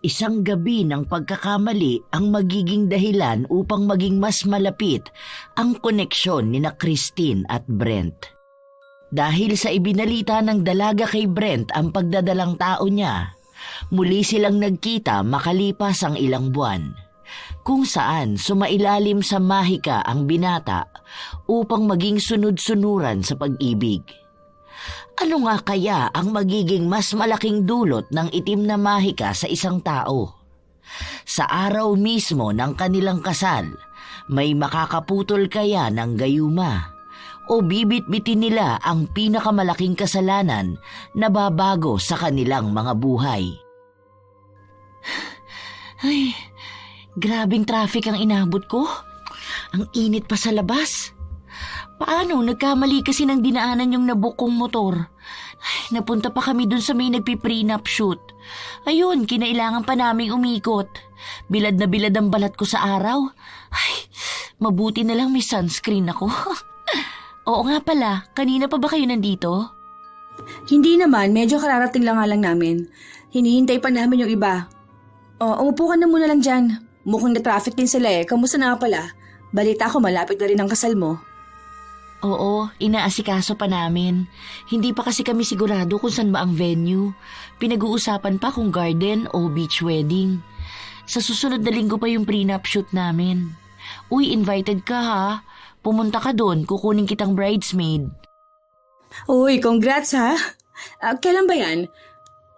Isang gabi ng pagkakamali ang magiging dahilan upang maging mas malapit ang koneksyon ni na Christine at Brent. Dahil sa ibinalita ng dalaga kay Brent ang pagdadalang tao niya, muli silang nagkita makalipas ang ilang buwan, kung saan sumailalim sa mahika ang binata upang maging sunod-sunuran sa pag-ibig. Ano nga kaya ang magiging mas malaking dulot ng itim na mahika sa isang tao? Sa araw mismo ng kanilang kasal, may makakaputol kaya ng gayuma? O bibit-bitin nila ang pinakamalaking kasalanan na babago sa kanilang mga buhay? Ay, grabing traffic ang inabot ko. Ang init pa sa labas. Paano? Nagkamali kasi ng dinaanan yung nabukong motor. Ay, napunta pa kami dun sa may nagpi-prenup shoot. Ayun, kinailangan pa naming umikot. Bilad na bilad ang balat ko sa araw. Ay, mabuti na lang may sunscreen ako. Oo nga pala, kanina pa ba kayo nandito? Hindi naman, medyo kararating lang nga lang namin. Hinihintay pa namin yung iba. Umupo ka na muna lang dyan. Mukhang na-traffic din sila eh. Kamusta na nga pala? Balita ko malapit na rin ang kasal mo. Oo, inaasikaso pa namin. Hindi pa kasi kami sigurado kung saan ba ang venue. Pinag-uusapan pa kung garden o beach wedding. Sa susunod na linggo pa yung prenup shoot namin. Uy, invited ka ha. Pumunta ka doon, kukunin kitang bridesmaid. Uy, congrats ha. Kailan ba yan?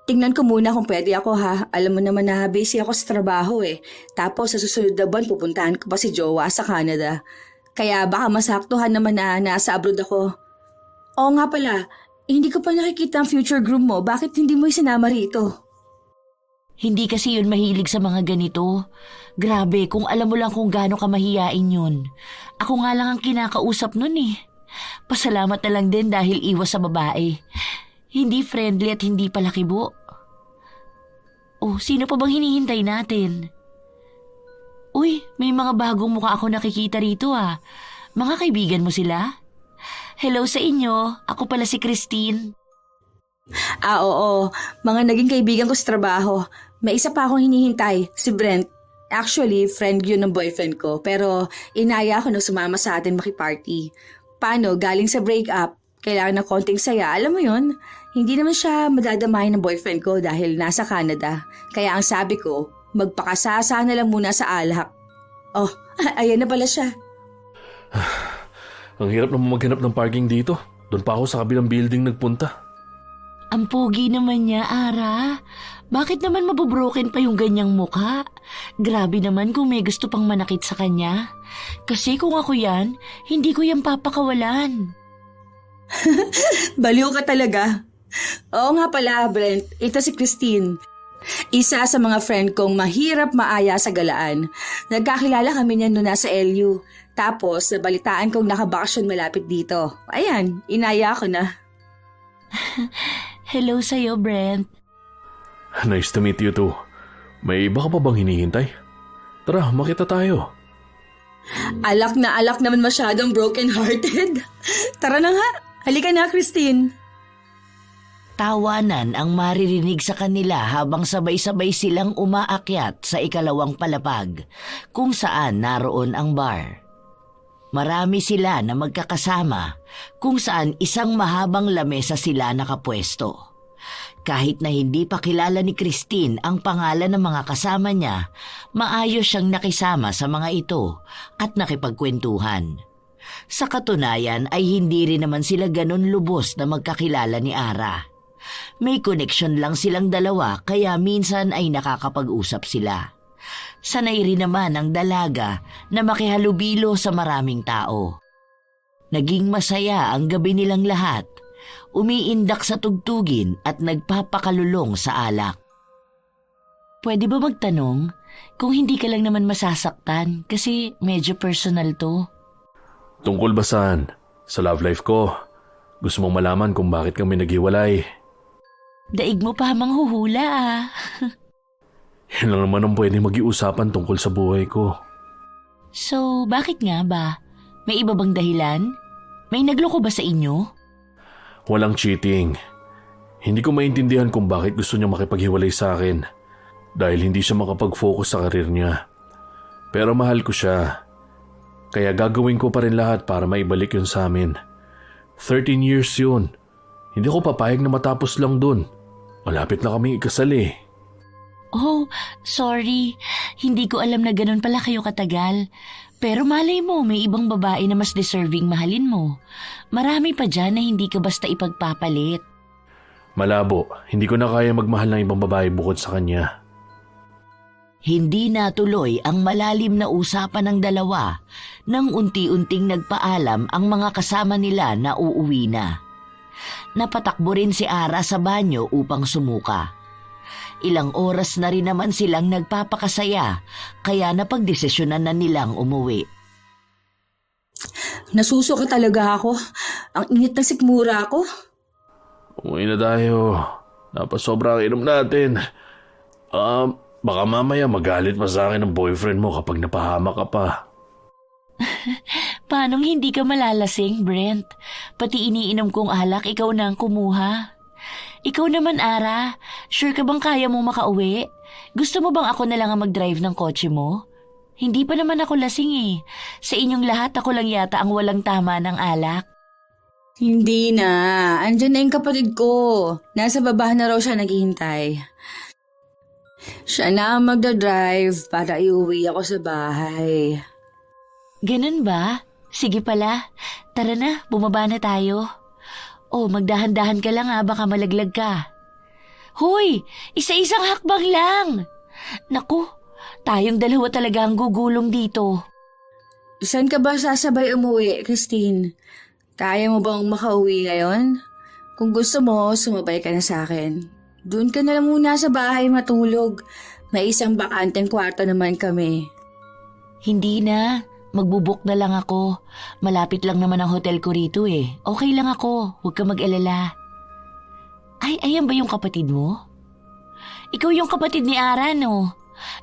Tingnan ko muna kung pwede ako ha. Alam mo naman na busy ako sa trabaho eh. Tapos sa susunod na buwan pupuntahan ko pa si Jowa sa Canada. Kaya baka masaktuhan naman na nasa abroad ako. Oo nga pala, hindi ko pa nakikita ang future groom mo. Bakit hindi mo isinama rito? Hindi kasi yun mahilig sa mga ganito. Grabe, kung alam mo lang kung gaano ka mahiyain yun. Ako nga lang ang kinakausap nun eh. Pasalamat na lang din dahil iwas sa babae. Hindi friendly at hindi palakibo. Oh, sino pa bang hinihintay natin? Uy, may mga bagong mukha ako nakikita rito ah. Mga kaibigan mo sila? Hello sa inyo, ako pala si Christine. Oo. Mga naging kaibigan ko sa trabaho. May isa pa akong hinihintay, si Brent. Actually, friend yun ng boyfriend ko. Pero inaya ako na sumama sa atin makiparty. Paano, galing sa breakup, kailangan ng konting saya. Alam mo yun, hindi naman siya madadamayan ng boyfriend ko dahil nasa Canada. Kaya ang sabi ko, magpakasasa na lang muna sa alak. Oh, ayan na pala siya. Ang hirap naman maghanap ng parking dito. Doon pa ako sa kabilang building nagpunta. Ang pogi naman niya, Ara. Bakit naman mabubroken pa yung ganyang mukha? Grabe naman kung may gusto pang manakit sa kanya. Kasi kung ako yan, hindi ko yan papakawalan. Baliw ka talaga. Oo nga pala, Brent. Ito si Christine. Isa sa mga friend kong mahirap maaya sa galaan. Nagkakilala kami niyan noon nasa LU. Tapos, nabalitaan kong nakabakasyon malapit dito. Ayan, inaya ko na. Hello sa'yo, Brent. Nice to meet you too. May iba ka pa bang hinihintay? Tara, makita tayo. Alak na alak naman masyadong broken-hearted. Tara na nga, halika na, Christine. Tawanan ang maririnig sa kanila habang sabay-sabay silang umaakyat sa ikalawang palapag kung saan naroon ang bar. Marami sila na magkakasama kung saan isang mahabang lamesa sila nakapwesto. Kahit na hindi pa kilala ni Christine ang pangalan ng mga kasama niya, maayos siyang nakisama sa mga ito at nakipagkwentuhan. Sa katunayan ay hindi rin naman sila ganon lubos na magkakilala ni Ara. May koneksyon lang silang dalawa kaya minsan ay nakakapag-usap sila. Sanay rin naman ang dalaga na makihalubilo sa maraming tao. Naging masaya ang gabi nilang lahat. Umiindak sa tugtugin at nagpapakalulong sa alak. Pwede ba magtanong kung hindi ka lang naman masasaktan kasi medyo personal to? Tungkol ba saan? Sa love life ko. Gusto mong malaman kung bakit kami naghiwalay. Daig mo pa manghuhula ah. Yan lang naman ang pwede mag-iusapan tungkol sa buhay ko. So, bakit nga ba? May iba bang dahilan? May nagloko ba sa inyo? Walang cheating. Hindi ko maintindihan kung bakit gusto niya makipaghiwalay sa akin. dahil hindi siya makapag-focus sa karir niya. Pero mahal ko siya. Kaya gagawin ko pa rin lahat para maibalik yun sa amin. 13 years yun. Hindi ko papayag na matapos lang dun. Malapit na kaming ikasal eh. Oh, sorry. Hindi ko alam na ganun pala kayo katagal. Pero malay mo, may ibang babae na mas deserving mahalin mo. Marami pa dyan na hindi ka basta ipagpapalit. Malabo, hindi ko na kaya magmahal ng ibang babae bukod sa kanya. Hindi natuloy ang malalim na usapan ng dalawa nang unti-unting nagpaalam ang mga kasama nila na uuwi na. Napatakbo rin si Ara sa banyo upang sumuka. Ilang oras na rin naman silang nagpapakasaya kaya napagdesisyonan na nilang umuwi. Nasusuka talaga ako. Ang init ng sikmura ko. Umuwi na tayo. Napasobra ang inom natin. Baka mamaya magalit pa sa akin ng boyfriend mo kapag napahama ka pa. Paanong hindi ka malalasing, Brent? Pati iniinom kong alak, ikaw na ang kumuha. Ikaw naman, Ara. Sure ka bang kaya mo makauwi? Gusto mo bang ako na lang ang mag-drive ng kotse mo? Hindi pa naman ako lasing eh. Sa inyong lahat ako lang yata ang walang tama ng alak. Hindi na. Andyan na yung kapatid ko. Nasa baba na raw siya naghihintay. Siya na ang magdadrive para iuwi ako sa bahay. Ganun ba? Sige pala. Tara na, bumaba na tayo. Oh, magdahan-dahan ka lang baka malaglag ka. Hoy, isa-isang hakbang lang. Naku, tayong dalawa talaga ang gugulong dito. Saan ka ba sasabay umuwi, Christine? Kaya mo bang makauwi ngayon? Kung gusto mo, sumabay ka na sa akin. Doon ka na lang muna sa bahay matulog. May isang bakanteng kwarto naman kami. Hindi na. Magbubuk na lang ako. Malapit lang naman ang hotel ko rito eh. Okay lang ako. Huwag ka mag-alala. Ay, ayan ba yung kapatid mo? Ikaw yung kapatid ni Ara, no?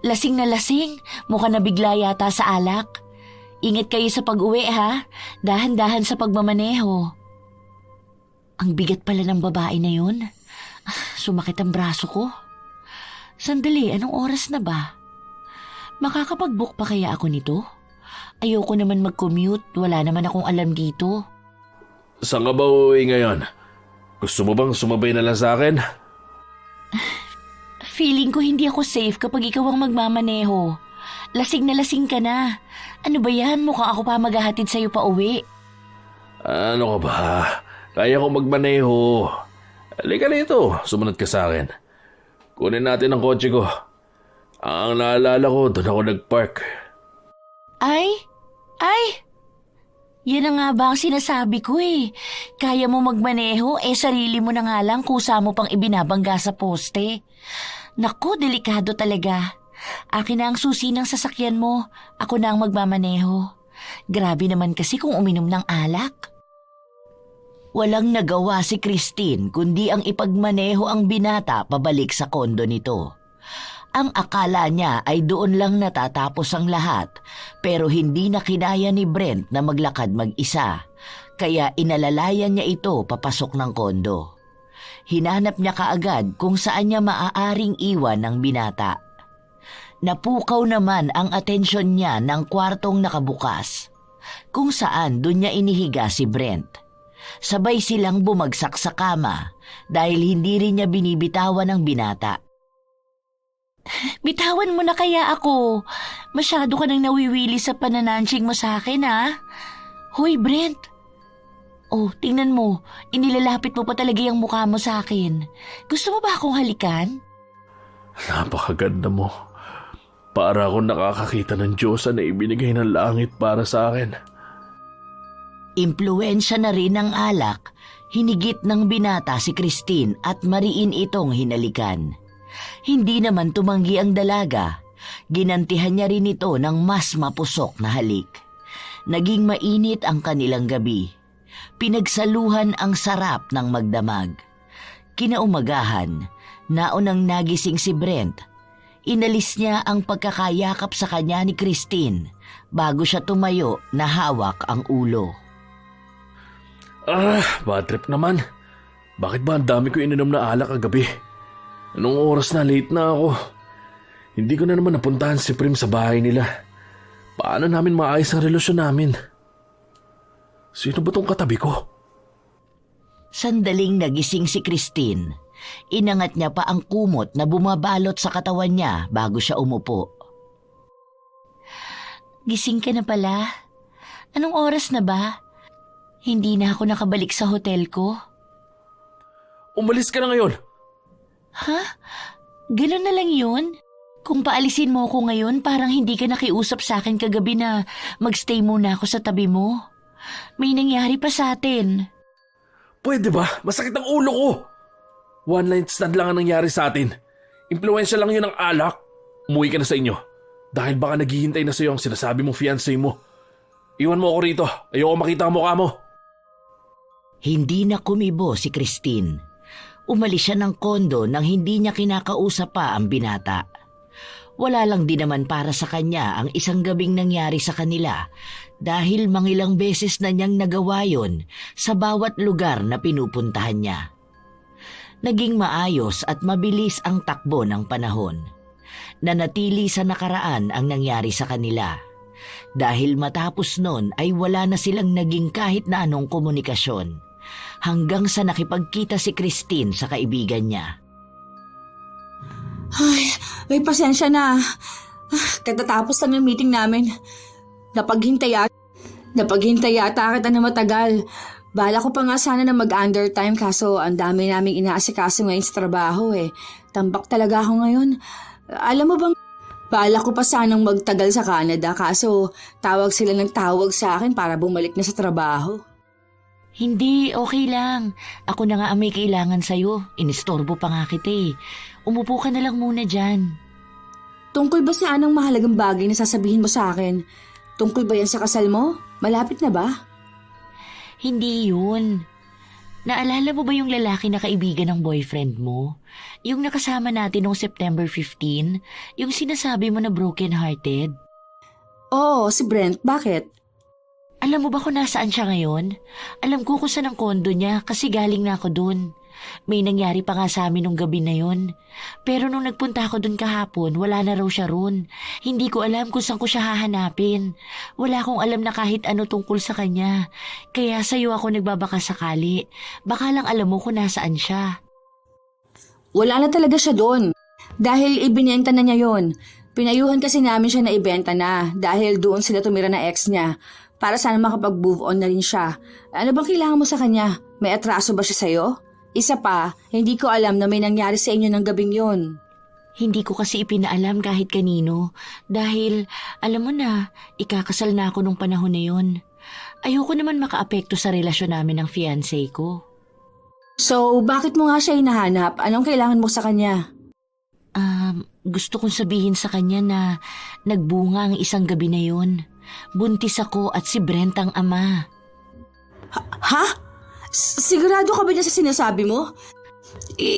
Lasing na lasing. Mukha na bigla yata sa alak. Ingat kayo sa pag-uwi, ha? Dahan-dahan sa pagmamaneho. Ang bigat pala ng babae na yun. Sumakit ang braso ko. Sandali, anong oras na ba? Makakapag-book pa kaya ako nito? Ayoko naman mag-commute. Wala naman akong alam dito. Saan ka ba uuwi ngayon? Gusto mo bang sumabay na lang sa akin? Feeling ko hindi ako safe kapag ikaw ang magmamaneho. Lasing na lasing ka na. Ano ba yan? Mukhang ako pa maghahatid sa'yo pa uwi. Ano ka ba? Kaya ko magmaneho. Halika rito. Sumunod ka sa akin. Kunin natin ang kotse ko. Ang naalala ko, doon ako nag-park. Ay! Yan na nga ba ang sinasabi ko eh. Kaya mo magmaneho, sarili mo na nga lang kusa mo pang ibinabangga sa poste. Naku, delikado talaga. Akin na ang susi ng sasakyan mo. Ako na ang magmamaneho. Grabe naman kasi kung uminom ng alak. Walang nagawa si Christine kundi ang ipagmaneho ang binata pabalik sa kondo nito. Ang akala niya ay doon lang natatapos ang lahat pero hindi na kinaya ni Brent na maglakad mag-isa kaya inalalayan niya ito papasok ng kondo. Hinanap niya kaagad kung saan niya maaaring iwan ng binata. Napukaw naman ang atensyon niya ng kwartong nakabukas kung saan doon niya inihiga si Brent. Sabay silang bumagsak sa kama dahil hindi rin niya binibitawan ang binata. Bitawan mo na kaya ako. Masyado ka nang nawiwili sa pananansing mo sa akin, ha? Hoy, Brent. Oh, tingnan mo. Inilalapit mo pa talaga yung mukha mo sa akin. Gusto mo ba akong halikan? Napakaganda mo. Para akong nakakakita ng Diyosa na ibinigay ng langit para sa akin. Impluwensya na rin ng alak. Hinigit ng binata si Christine at mariin itong hinalikan. Hindi naman tumanggi ang dalaga. Ginantihan niya rin ito ng mas mapusok na halik. Naging mainit ang kanilang gabi. Pinagsaluhan ang sarap ng magdamag. Kinaumagahan, naunang nagising si Brent. Inalis niya ang pagkakayakap sa kanya ni Christine bago siya tumayo na hawak ang ulo. Bad trip naman. Bakit ba ang dami ko ininom na alak kagabi? Anong oras na? Late na ako. Hindi ko na naman napuntahan si Prim sa bahay nila. Paano namin maayos ang relasyon namin? Sino ba tong katabi ko? Sandaling nagising si Christine. Inangat niya pa ang kumot na bumabalot sa katawan niya bago siya umupo. Gising ka na pala? Anong oras na ba? Hindi na ako nakabalik sa hotel ko. Umalis ka na ngayon! Ha? Ganun na lang yun? Kung paalisin mo ako ngayon, parang hindi ka nakiusap sa akin kagabi na magstay muna ako sa tabi mo. May nangyari pa sa atin. Pwede ba? Masakit ang ulo ko! One night stand lang ang nangyari sa atin. Impluensya lang yun ng alak. Umuwi ka na sa inyo. Dahil baka naghihintay na sa'yo ang sinasabi mong fiancé mo. Iwan mo ako rito. Ayoko makita ang mukha mo. Hindi na kumibo si Christine. Umalis siya ng kondo nang hindi niya kinakausap pa ang binata. Wala lang din naman para sa kanya ang isang gabing nangyari sa kanila dahil mangilang beses na niyang nagawa yun sa bawat lugar na pinupuntahan niya. Naging maayos at mabilis ang takbo ng panahon. Nanatili sa nakaraan ang nangyari sa kanila. Dahil matapos nun ay wala na silang naging kahit na anong komunikasyon hanggang sa nakipagkita si Christine sa kaibigan niya. Ay, pasensya na. Katatapos lang yung meeting namin. Napaghintay yata kita na matagal. Bala ko pa nga sana na mag-undertime kaso ang dami naming inaasikaso ngayon sa trabaho eh. Tambak talaga ako ngayon. Alam mo bang, bala ko pa sanang magtagal sa Canada kaso tawag sila ng tawag sa akin para bumalik na sa trabaho. Hindi, okay lang. Ako na nga ang may kailangan sa'yo. Inistorbo pa nga kita eh. Umupo ka na lang muna dyan. Tungkol ba sa anong mahalagang bagay na sasabihin mo sa akin? Tungkol ba yan sa kasal mo? Malapit na ba? Hindi yun. Naalala mo ba yung lalaki na kaibigan ng boyfriend mo? Yung nakasama natin noong September 15? Yung sinasabi mo na broken-hearted? Oo, si Brent. Bakit? Alam mo ba kung nasaan siya ngayon? Alam ko kung saan ang kondo niya kasi galing na ako dun. May nangyari pa nga sa amin nung gabi na yon. Pero nung nagpunta ako dun kahapon, wala na raw siya ron. Hindi ko alam kung saan ko siya hahanapin. Wala akong alam na kahit ano tungkol sa kanya. Kaya sa'yo ako nagbabaka sakali. Baka lang alam mo kung nasaan siya. Wala na talaga siya doon. Dahil ibinenta na niya yon. Pinayuhan kasi namin siya na ibenta na dahil doon sila tumira na ex niya. Para sana makapag-move on na rin siya. Ano bang kailangan mo sa kanya? May atraso ba siya sa'yo? Isa pa, hindi ko alam na may nangyari sa inyo ng gabing yon. Hindi ko kasi ipinaalam kahit kanino. Dahil, alam mo na, ikakasal na ako nung panahon na yon. Ayoko naman makaapekto sa relasyon namin ng fiancé ko. So, bakit mo nga siya hinahanap? Anong kailangan mo sa kanya? Gusto kong sabihin sa kanya na nagbunga ang isang gabi na yon. Buntis ako at si Brent ang ama. Ha? Sigurado ka ba niya sa sinasabi mo?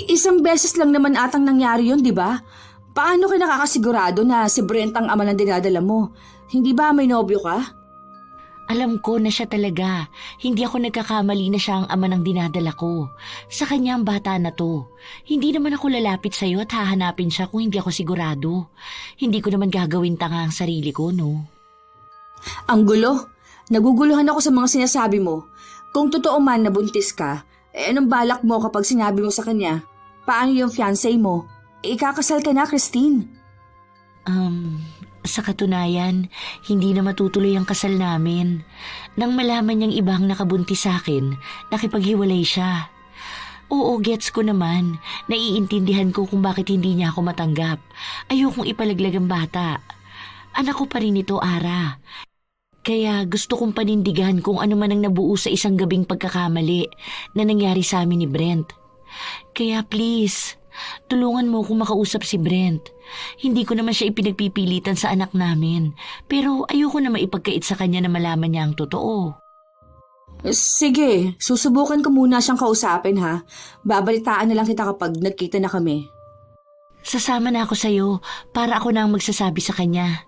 Isang beses lang naman atang nangyari yun, di ba? Paano ka nakakasigurado na si Brent ang ama ng dinadala mo? Hindi ba may nobyo ka? Alam ko na siya talaga. Hindi ako nagkakamali na siya ang ama ng dinadala ko. Sa kanya ang bata na to. Hindi naman ako lalapit sa'yo at hahanapin siya kung hindi ako sigurado. Hindi ko naman gagawin tanga ang sarili ko, no? Ang gulo. Naguguluhan ako sa mga sinasabi mo. Kung totoo man na buntis ka, anong balak mo kapag sinabi mo sa kanya? Paano yung fiancé mo? Ikakasal ka na, Christine. Sa katunayan, hindi na matutuloy ang kasal namin. Nang malaman niyang ibang nakabuntis sa akin, nakipaghiwalay siya. Oo, gets ko naman. Naiintindihan ko kung bakit hindi niya ako matanggap. Ayokong ipalaglag ang bata. Anak ko pa rin ito, Ara. Kaya gusto kong panindigan kung ano man ang nabuo sa isang gabing pagkakamali na nangyari sa amin ni Brent. Kaya please, tulungan mo kung makausap si Brent. Hindi ko naman siya ipinagpipilitan sa anak namin, pero ayoko na maipagkait sa kanya na malaman niya ang totoo. Sige, susubukan ko muna siyang kausapin ha. Babalitaan na lang kita kapag nagkita na kami. Sasama na ako sa'yo para ako na ang magsasabi sa kanya.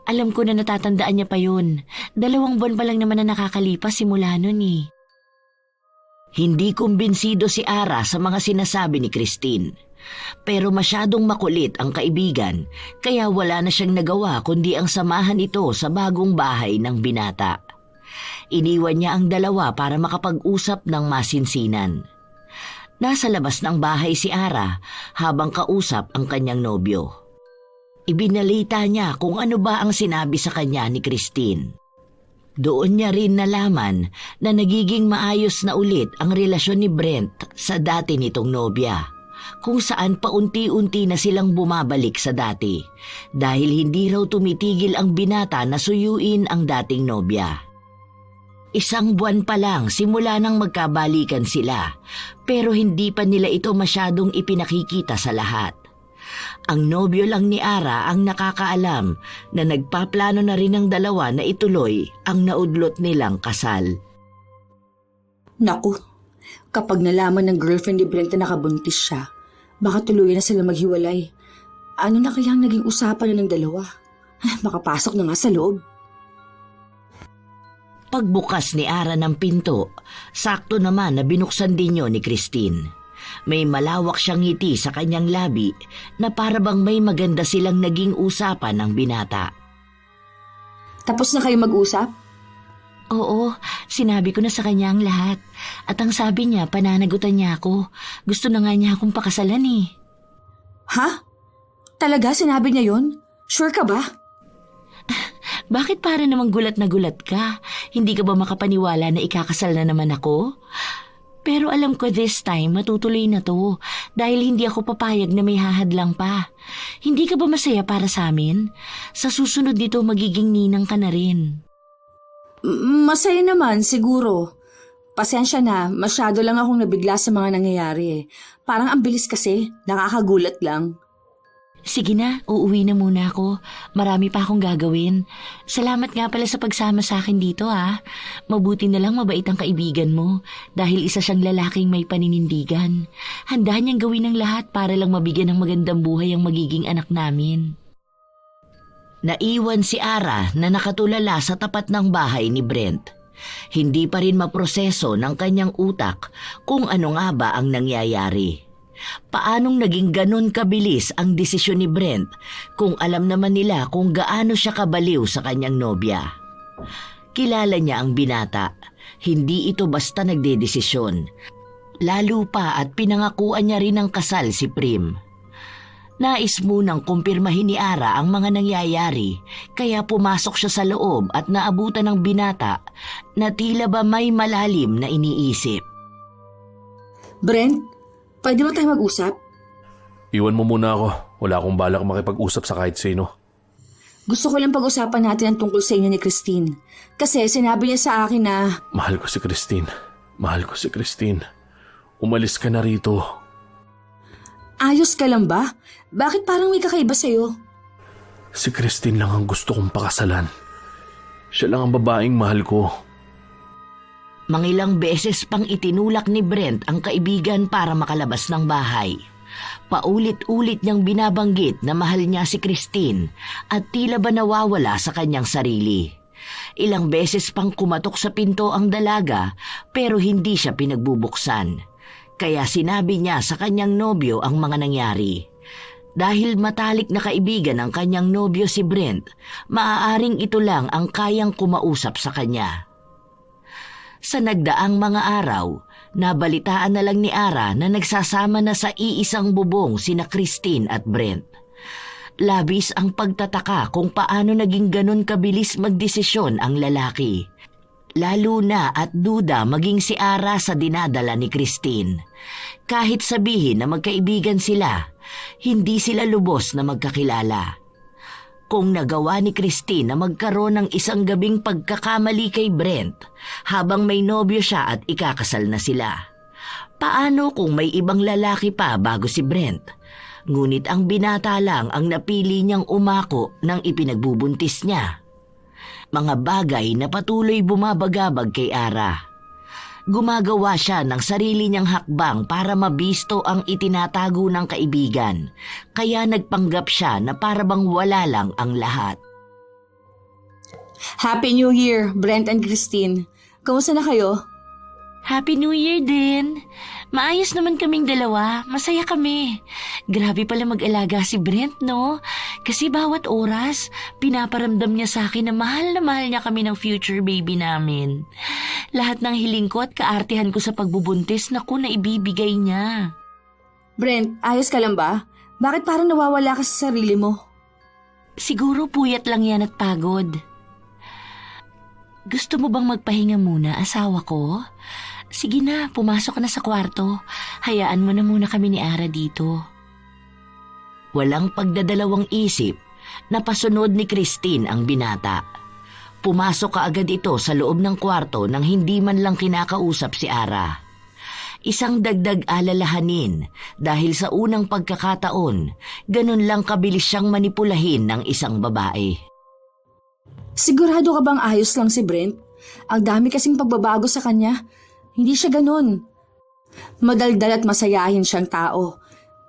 Alam ko na natatandaan niya pa yun. 2 buwan pa lang naman na nakakalipas simula nun eh. Hindi kumbinsido si Ara sa mga sinasabi ni Christine. Pero masyadong makulit ang kaibigan kaya wala na siyang nagawa kundi ang samahan ito sa bagong bahay ng binata. Iniwan niya ang dalawa para makapag-usap ng masinsinan. Nasa labas ng bahay si Ara habang kausap ang kanyang nobyo. Ibinalita niya kung ano ba ang sinabi sa kanya ni Christine. Doon niya rin nalaman na nagiging maayos na ulit ang relasyon ni Brent sa dati nitong nobya, kung saan paunti-unti na silang bumabalik sa dati dahil hindi raw tumitigil ang binata na suyuin ang dating nobya. 1 buwan pa lang simula nang magkabalikan sila pero hindi pa nila ito masyadong ipinakikita sa lahat. Ang nobyo lang ni Ara ang nakakaalam na nagpaplano na rin ang dalawa na ituloy ang naudlot nilang kasal. Naku, kapag nalaman ng girlfriend ni Brent na nakabuntis siya, baka tuluyan na sila maghiwalay. Ano na kayang naging usapan na ng dalawa? Makapasok na nga sa loob. Pagbukas ni Ara ng pinto, sakto naman na binuksan din yun ni Christine. May malawak siyang ngiti sa kanyang labi na para bang may maganda silang naging usapan ng binata. Tapos na kayo mag-usap? Oo, sinabi ko na sa kanya ang lahat. At ang sabi niya, pananagutan niya ako. Gusto na nga niya akong pakasalan eh. Ha? Talaga sinabi niya yun? Sure ka ba? Bakit para namang gulat na gulat ka? Hindi ka ba makapaniwala na ikakasal na naman ako? Pero alam ko this time matutuloy na to dahil hindi ako papayag na may hahadlang pa. Hindi ka ba masaya para sa amin? Sa susunod dito magiging ninang ka na rin. Masaya naman siguro. Pasensya na, masyado lang akong nabigla sa mga nangyayari. Parang ang bilis kasi, nakakagulat lang. Sige na, uuwi na muna ako. Marami pa akong gagawin. Salamat nga pala sa pagsama sa akin dito ha. Mabuti na lang mabait ang kaibigan mo dahil isa siyang lalaking may paninindigan. Handa niyang gawin ang lahat para lang mabigyan ng magandang buhay ang magiging anak namin. Naiwan si Ara na nakatulala sa tapat ng bahay ni Brent. Hindi pa rin maproseso ng kanyang utak kung ano nga ba ang nangyayari. Paanong naging ganon kabilis ang desisyon ni Brent kung alam naman nila kung gaano siya kabaliw sa kanyang nobya? Kilala niya ang binata. Hindi ito basta nagdedesisyon. Lalo pa at pinangakuan niya rin ng kasal si Prim. Nais munang kumpirmahin ni Ara ang mga nangyayari kaya pumasok siya sa loob at naabutan ng binata na tila ba may malalim na iniisip. Brent, pwede mo tayo mag-usap? Iwan mo muna ako. Wala akong balak makipag-usap sa kahit sino. Gusto ko lang pag-usapan natin ang tungkol sa inyo ni Christine. Kasi sinabi niya sa akin na... Mahal ko si Christine. Mahal ko si Christine. Umalis ka na rito. Ayos ka lang ba? Bakit parang may kakaiba sa'yo? Si Christine lang ang gusto kong pakasalan. Siya lang ang babaeng mahal ko. Mangilang beses pang itinulak ni Brent ang kaibigan para makalabas ng bahay. Paulit-ulit niyang binabanggit na mahal niya si Christine at tila ba nawawala sa kanyang sarili. Ilang beses pang kumatok sa pinto ang dalaga pero hindi siya pinagbubuksan. Kaya sinabi niya sa kanyang nobyo ang mga nangyari. Dahil matalik na kaibigan ng kanyang nobyo si Brent, maaaring ito lang ang kayang kumausap sa kanya. Sa nagdaang mga araw, nabalitaan na lang ni Ara na nagsasama na sa iisang bubong sina Christine at Brent. Labis ang pagtataka kung paano naging ganon kabilis magdesisyon ang lalaki. Lalo na at duda maging si Ara sa dinadala ni Christine. Kahit sabihin na magkaibigan sila, hindi sila lubos na magkakilala. Kung nagawa ni Christine na magkaroon ng isang gabing pagkakamali kay Brent habang may nobyo siya at ikakasal na sila, paano kung may ibang lalaki pa bago si Brent? Ngunit ang binata lang ang napili niyang umako ng ipinagbubuntis niya. Mga bagay na patuloy bumabagabag kay Ara. Gumagawa siya ng sarili niyang hakbang para mabisto ang itinatago ng kaibigan, kaya nagpanggap siya na para bang wala lang ang lahat. Happy New Year, Brent and Christine. Kamusta na kayo? Happy New Year din. Maayos naman kaming dalawa. Masaya kami. Grabe pala mag-alaga si Brent, no? Kasi bawat oras, pinaparamdam niya sa akin na mahal niya kami ng future baby namin. Lahat ng hiling ko at kaartihan ko sa pagbubuntis, naku, na ibibigay niya. Brent, ayos ka lang ba? Bakit parang nawawala ka sa sarili mo? Siguro puyat lang yan at pagod. Gusto mo bang magpahinga muna, asawa ko? Sige na, pumasok ka na sa kwarto. Hayaan mo na muna kami ni Ara dito. Walang pagdadalawang isip, napasunod ni Christine ang binata. Pumasok kaagad ito sa loob ng kwarto nang hindi man lang kinakausap si Ara. Isang dagdag alalahanin dahil sa unang pagkakataon, ganun lang kabilis siyang manipulahin ng isang babae. Sigurado ka bang ayos lang si Brent? Ang dami kasing pagbabago sa kanya. Hindi siya ganun. Madaldal at masayahin siyang tao.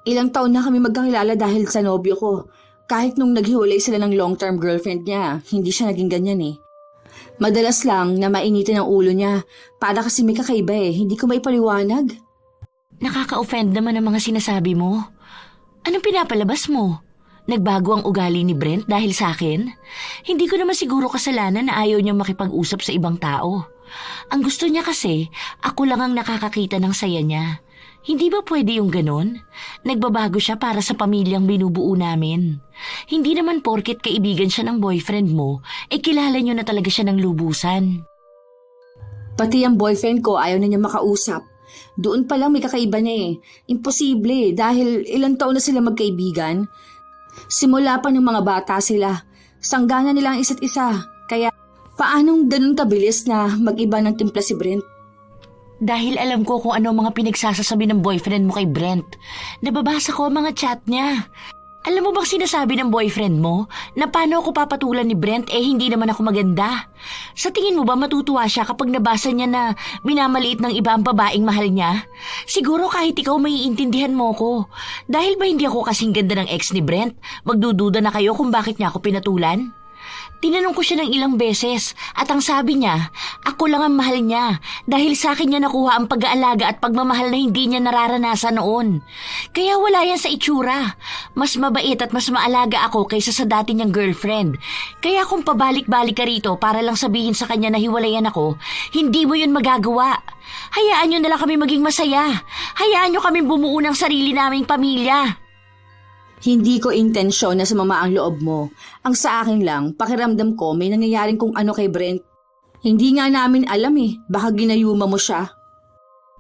Ilang taon na kami magkakilala dahil sa nobyo ko. Kahit nung naghiwalay sila ng long-term girlfriend niya, hindi siya naging ganyan eh. Madalas lang na mainitin ang ulo niya. Para kasi may kakaiba eh, hindi ko maipaliwanag. Nakaka-offend naman ang mga sinasabi mo. Anong pinapalabas mo? Nagbago ang ugali ni Brent dahil sa akin? Hindi ko naman siguro kasalanan na ayaw niyang makipag-usap sa ibang tao. Ang gusto niya kasi, ako lang ang nakakakita ng saya niya. Hindi ba pwede yung ganon? Nagbabago siya para sa pamilyang binubuo namin. Hindi naman porket kaibigan siya ng boyfriend mo, kilala niyo na talaga siya ng lubusan. Pati ang boyfriend ko ayaw na niya makausap. Doon pa lang may kakaiba na eh. Imposible dahil ilang taon na sila magkaibigan. Simula pa ng mga bata sila. Sanggana nila ang isa't isa. Kaya paanong ganun kabilis na mag-iba ng timpla si Brent? Dahil alam ko kung ano mga pinagsasasabi ng boyfriend mo kay Brent. Nababasa ko ang mga chat niya. Alam mo bang sinasabi ng boyfriend mo na paano ako papatulan ni Brent hindi naman ako maganda? Sa tingin mo ba matutuwa siya kapag nabasa niya na minamaliit ng iba ang babaeng mahal niya? Siguro kahit ikaw maiintindihan mo ko. Dahil ba hindi ako kasing ganda ng ex ni Brent, magdududa na kayo kung bakit niya ako pinatulan? Tinanong ko siya ng ilang beses at ang sabi niya, ako lang ang mahal niya dahil sa akin niya nakuha ang pag-aalaga at pagmamahal na hindi niya nararanasan noon. Kaya wala yan sa itsura. Mas mabait at mas maalaga ako kaysa sa dati niyang girlfriend. Kaya kung pabalik-balik ka rito para lang sabihin sa kanya na hiwalayan ako, hindi mo yun magagawa. Hayaan niyo na lang kami maging masaya. Hayaan niyo kami bumuo ng sarili naming pamilya. Hindi ko intensyon na sumama ang loob mo. Ang sa akin lang, pakiramdam ko may nangyayaring kung ano kay Brent. Hindi nga namin alam baka ginayuma mo siya.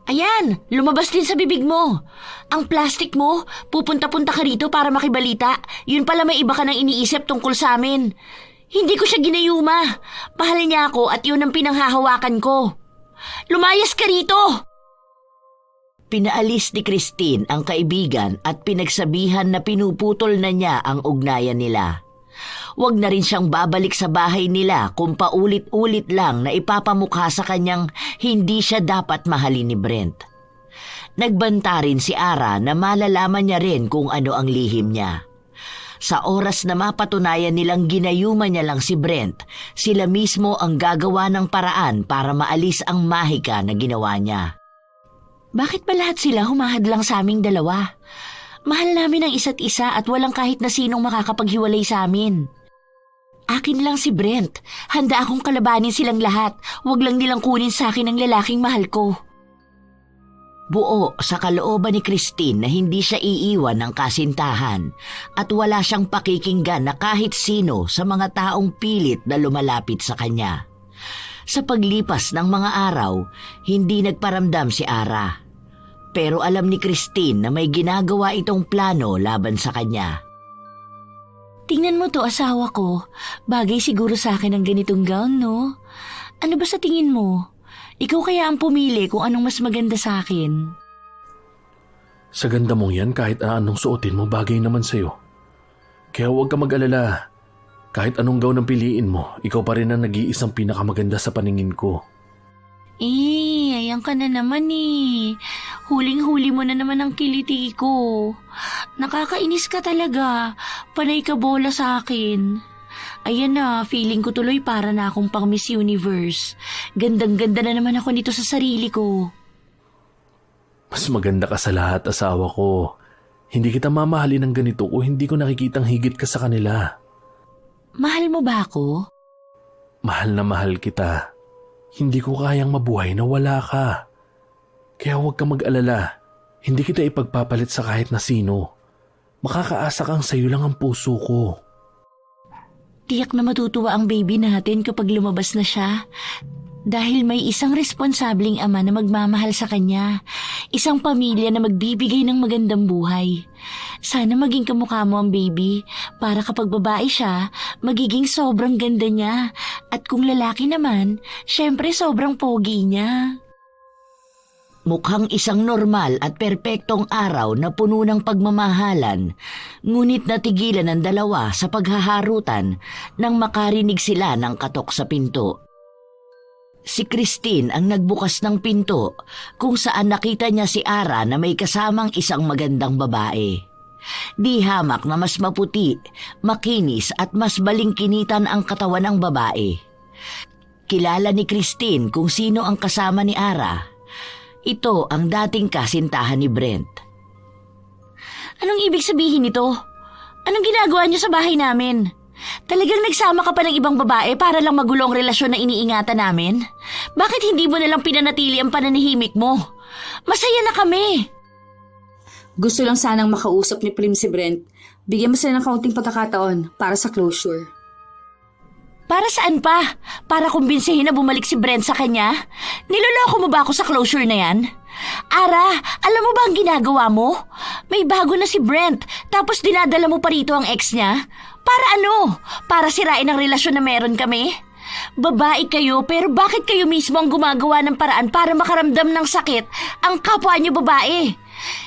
Ayan, lumabas din sa bibig mo. Ang plastic mo, pupunta-punta ka rito para makibalita. Yun pala may iba ka nang iniisip tungkol sa amin. Hindi ko siya ginayuma. Mahal niya ako at yun ang pinanghahawakan ko. Lumayas ka rito! Pinaalis ni Christine ang kaibigan at pinagsabihan na pinuputol na niya ang ugnayan nila. Huwag na rin siyang babalik sa bahay nila kung paulit-ulit lang na ipapamukha sa kanyang hindi siya dapat mahalin ni Brent. Nagbanta rin si Ara na malalaman niya rin kung ano ang lihim niya. Sa oras na mapatunayan nilang ginayuma niya lang si Brent, sila mismo ang gagawa ng paraan para maalis ang mahika na ginawa niya. Bakit ba lahat sila humahadlang sa aming dalawa? Mahal namin ang isa't isa at walang kahit na sinong makakapaghiwalay sa amin. Akin lang si Brent. Handa akong kalabanin silang lahat. Huwag lang nilang kunin sa akin ang lalaking mahal ko. Buo sa kalooban ni Christine na hindi siya iiwan ng kasintahan at wala siyang pakikinggan na kahit sino sa mga taong pilit na lumalapit sa kanya. Sa paglipas ng mga araw, hindi nagparamdam si Ara. Pero alam ni Christine na may ginagawa itong plano laban sa kanya. Tingnan mo to, asawa ko. Bagay siguro sa akin ang ganitong gown, no? Ano ba sa tingin mo? Ikaw kaya ang pumili kung anong mas maganda sa akin. Sa ganda mong yan, kahit anong suotin mo, bagay naman sa'yo. Kaya huwag ka mag-alala. Kahit anong gown ang piliin mo, ikaw pa rin ang nag-iisang pinakamaganda sa paningin ko. Ayan ka na naman Huling-huli mo na naman ang kiliti ko. Nakakainis ka talaga. Panay ka bola sa akin. Ayan na, feeling ko tuloy para na akong pang Miss Universe. Gandang-ganda na naman ako nito sa sarili ko. Mas maganda ka sa lahat, asawa ko. Hindi kita mamahalin ng ganito o hindi ko nakikitang higit ka sa kanila. Mahal mo ba ako? Mahal na mahal kita. Hindi ko kayang mabuhay na wala ka. Kaya huwag kang mag-alala. Hindi kita ipagpapalit sa kahit na sino. Makakaasa kang sa'yo lang ang puso ko. Tiyak na matutuwa ang baby natin kapag lumabas na siya. Dahil may isang responsabling ama na magmamahal sa kanya. Isang pamilya na magbibigay ng magandang buhay. Sana maging kamukha mo ang baby para kapag babae siya, magiging sobrang ganda niya. At kung lalaki naman, syempre sobrang pogi niya. Mukhang isang normal at perpektong araw na puno ng pagmamahalan, ngunit natigilan ng dalawa sa paghaharutan nang makarinig sila ng katok sa pinto. Si Christine ang nagbukas ng pinto kung saan nakita niya si Ara na may kasamang isang magandang babae. Di hamak na mas maputi, makinis at mas balingkinitan ang katawan ng babae. Kilala ni Christine kung sino ang kasama ni Ara. Ito ang dating kasintahan ni Brent. Anong ibig sabihin nito? Anong ginagawa niyo sa bahay namin? Talagang nagsama ka pa ng ibang babae para lang magulo ang relasyon na iniingatan namin? Bakit hindi mo nalang pinanatili ang pananahimik mo? Masaya na kami. Gusto lang sanang makausap ni Prim si Brent. Bigyan mo sila ng kaunting pagkakataon para sa closure. Para saan pa? Para kumbinsihin na bumalik si Brent sa kanya? Niloloko mo ba ako sa closure na yan? Ara, alam mo ba ang ginagawa mo? May bago na si Brent, tapos dinadala mo pa rito ang ex niya? Para ano? Para sirain ang relasyon na meron kami? Babae kayo, pero bakit kayo mismo ang gumagawa ng paraan para makaramdam ng sakit ang kapwa niyo babae?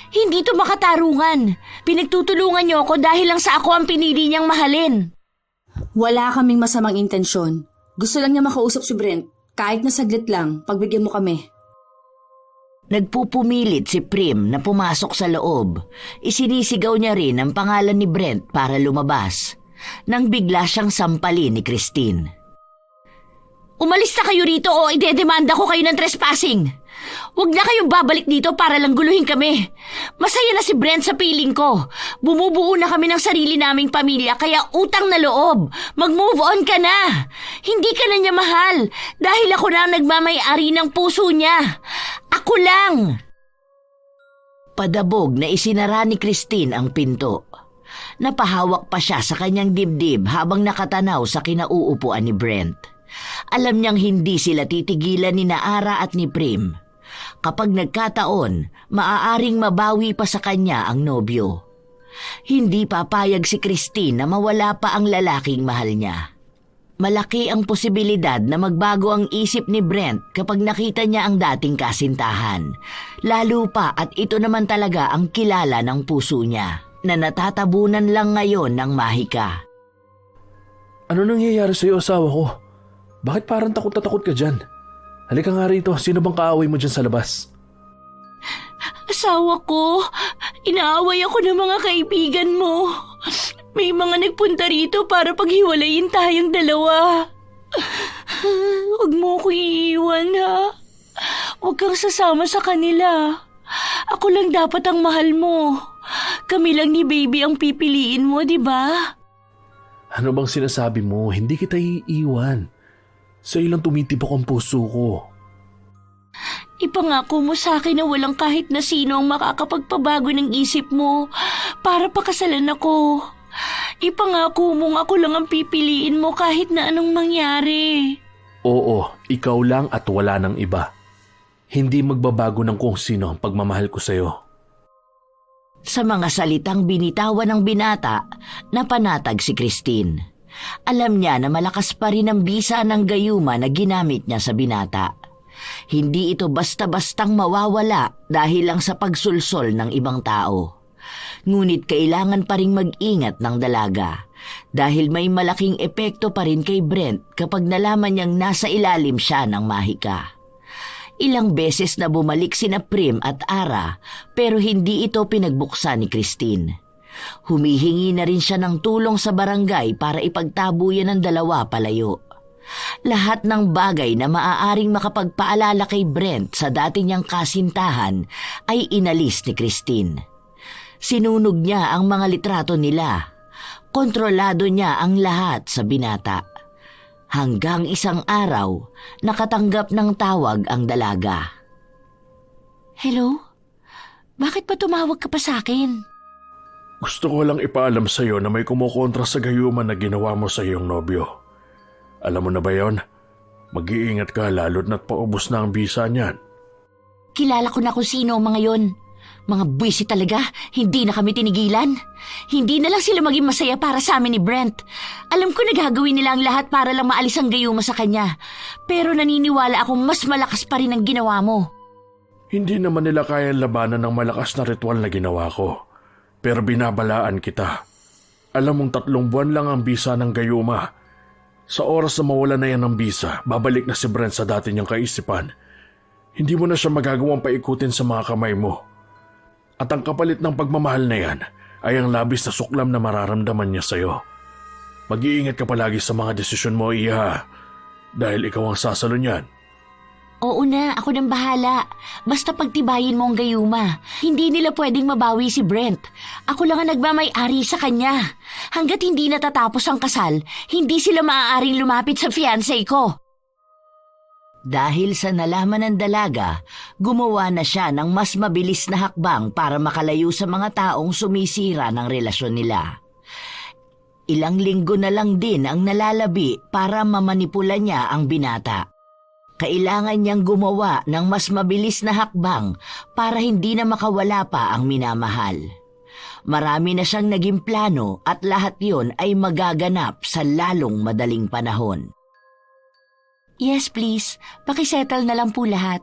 Hindi to makatarungan. Pinagtutulungan niyo ako dahil lang sa ako ang pinili niyang mahalin. Wala kaming masamang intensyon. Gusto lang niya makausap si Brent. Kahit na saglit lang, pagbigyan mo kami. Nagpupumilit si Prim na pumasok sa loob. Isinisigaw niya rin ang pangalan ni Brent para lumabas. Nang bigla siyang sampalin ni Christine. Umalis na kayo rito o idedemanda ko kayo ng trespassing. Huwag na kayong babalik dito para lang guluhin kami. Masaya na si Brent sa piling ko. Bumubuo na kami ng sarili naming pamilya kaya utang na loob. Mag-move on ka na. Hindi ka na niya mahal dahil ako na ang nagmamay-ari ng puso niya. Ako lang. Padabog na isinara ni Christine ang pinto. Napahawak pa siya sa kanyang dibdib habang nakatanaw sa kinauupuan ni Brent. Alam niyang hindi sila titigilan ni Naara at ni Prim. Kapag nagkataon, maaaring mabawi pa sa kanya ang nobyo. Hindi papayag si Christine na mawala pa ang lalaking mahal niya. Malaki ang posibilidad na magbago ang isip ni Brent kapag nakita niya ang dating kasintahan. Lalo pa at ito naman talaga ang kilala ng puso niya, na natatabunan lang ngayon ng mahika. Ano nangyayari sa'yo, asawa ko? Bakit parang takot na takot ka dyan? Halika nga rito, sino bang kaaway mo dyan sa labas? Asawa ko, inaaway ako ng mga kaibigan mo. May mga nagpunta rito para paghiwalayin tayong dalawa. Huwag mo ko iiwan, ha? Huwag kang sasama sa kanila. Ako lang dapat ang mahal mo. Kami lang ni baby ang pipiliin mo, di ba? Ano bang sinasabi mo? Hindi kita iiwan. Sa ilang tumitibok ang puso ko. Ipangako mo sa akin na walang kahit na sino ang makakapagpabago ng isip mo para pakasalan ako. Ipangako mong ako lang ang pipiliin mo kahit na anong mangyari. Oo, ikaw lang at wala nang iba. Hindi magbabago ng kung sino ang pagmamahal ko sa'yo. Sa mga salitang binitawan ng binata, napanatag si Christine. Alam niya na malakas pa rin ang bisa ng gayuma na ginamit niya sa binata. Hindi ito basta-bastang mawawala dahil lang sa pagsulsol ng ibang tao. Ngunit kailangan pa rin mag-ingat ng dalaga dahil may malaking epekto pa rin kay Brent kapag nalaman niyang nasa ilalim siya ng mahika. Ilang beses na bumalik sina Prim at Ara pero hindi ito pinagbuksan ni Christine. Humihingi na rin siya ng tulong sa barangay para ipagtabuyan ng dalawa palayo. Lahat ng bagay na maaaring makapagpaalala kay Brent sa dati niyang kasintahan ay inalis ni Christine. Sinunog niya ang mga litrato nila. Kontrolado niya ang lahat sa binata. Hanggang isang araw, nakatanggap ng tawag ang dalaga. Hello? Bakit pa tumawag ka pa sa akin? Gusto ko lang ipaalam sa iyo na may kumukontra sa gayuman na ginawa mo sa iyong nobyo. Alam mo na ba yon? Mag-iingat ka lalo't na't paubos na ang bisa niyan. Kilala ko na kung sino ang mga yon. Mga buwisi talaga, hindi na kami tinigilan. Hindi na lang sila maging masaya para sa amin ni Brent. Alam ko na gagawin nila ang lahat para lang maalis ang gayuma sa kanya. Pero naniniwala akong mas malakas pa rin ang ginawa mo. Hindi naman nila kayang labanan ng malakas na ritual na ginawa ko. Pero binabalaan kita. Alam mong 3 buwan lang ang bisa ng gayuma. Sa oras na mawala na yan ng bisa, babalik na si Brent sa dati niyang kaisipan. Hindi mo na siya magagawang paikutin sa mga kamay mo. At ang kapalit ng pagmamahal na yan ay ang labis na suklam na mararamdaman niya sa'yo. Mag-iingat ka palagi sa mga desisyon mo, Iha, dahil ikaw ang sasalo niyan. Oo na, ako nang bahala. Basta pagtibayin mo ang gayuma. Hindi nila pwedeng mabawi si Brent. Ako lang ang nagmamay-ari sa kanya. Hanggat hindi natatapos ang kasal, hindi sila maaaring lumapit sa fiancé ko. Dahil sa nalaman ng dalaga, gumawa na siya ng mas mabilis na hakbang para makalayo sa mga taong sumisira ng relasyon nila. Ilang linggo na lang din ang nalalabi para mamanipula niya ang binata. Kailangan niyang gumawa ng mas mabilis na hakbang para hindi na makawala pa ang minamahal. Marami na siyang naging plano at lahat yon ay magaganap sa lalong madaling panahon. Yes, please. Pakisettle na lang po lahat.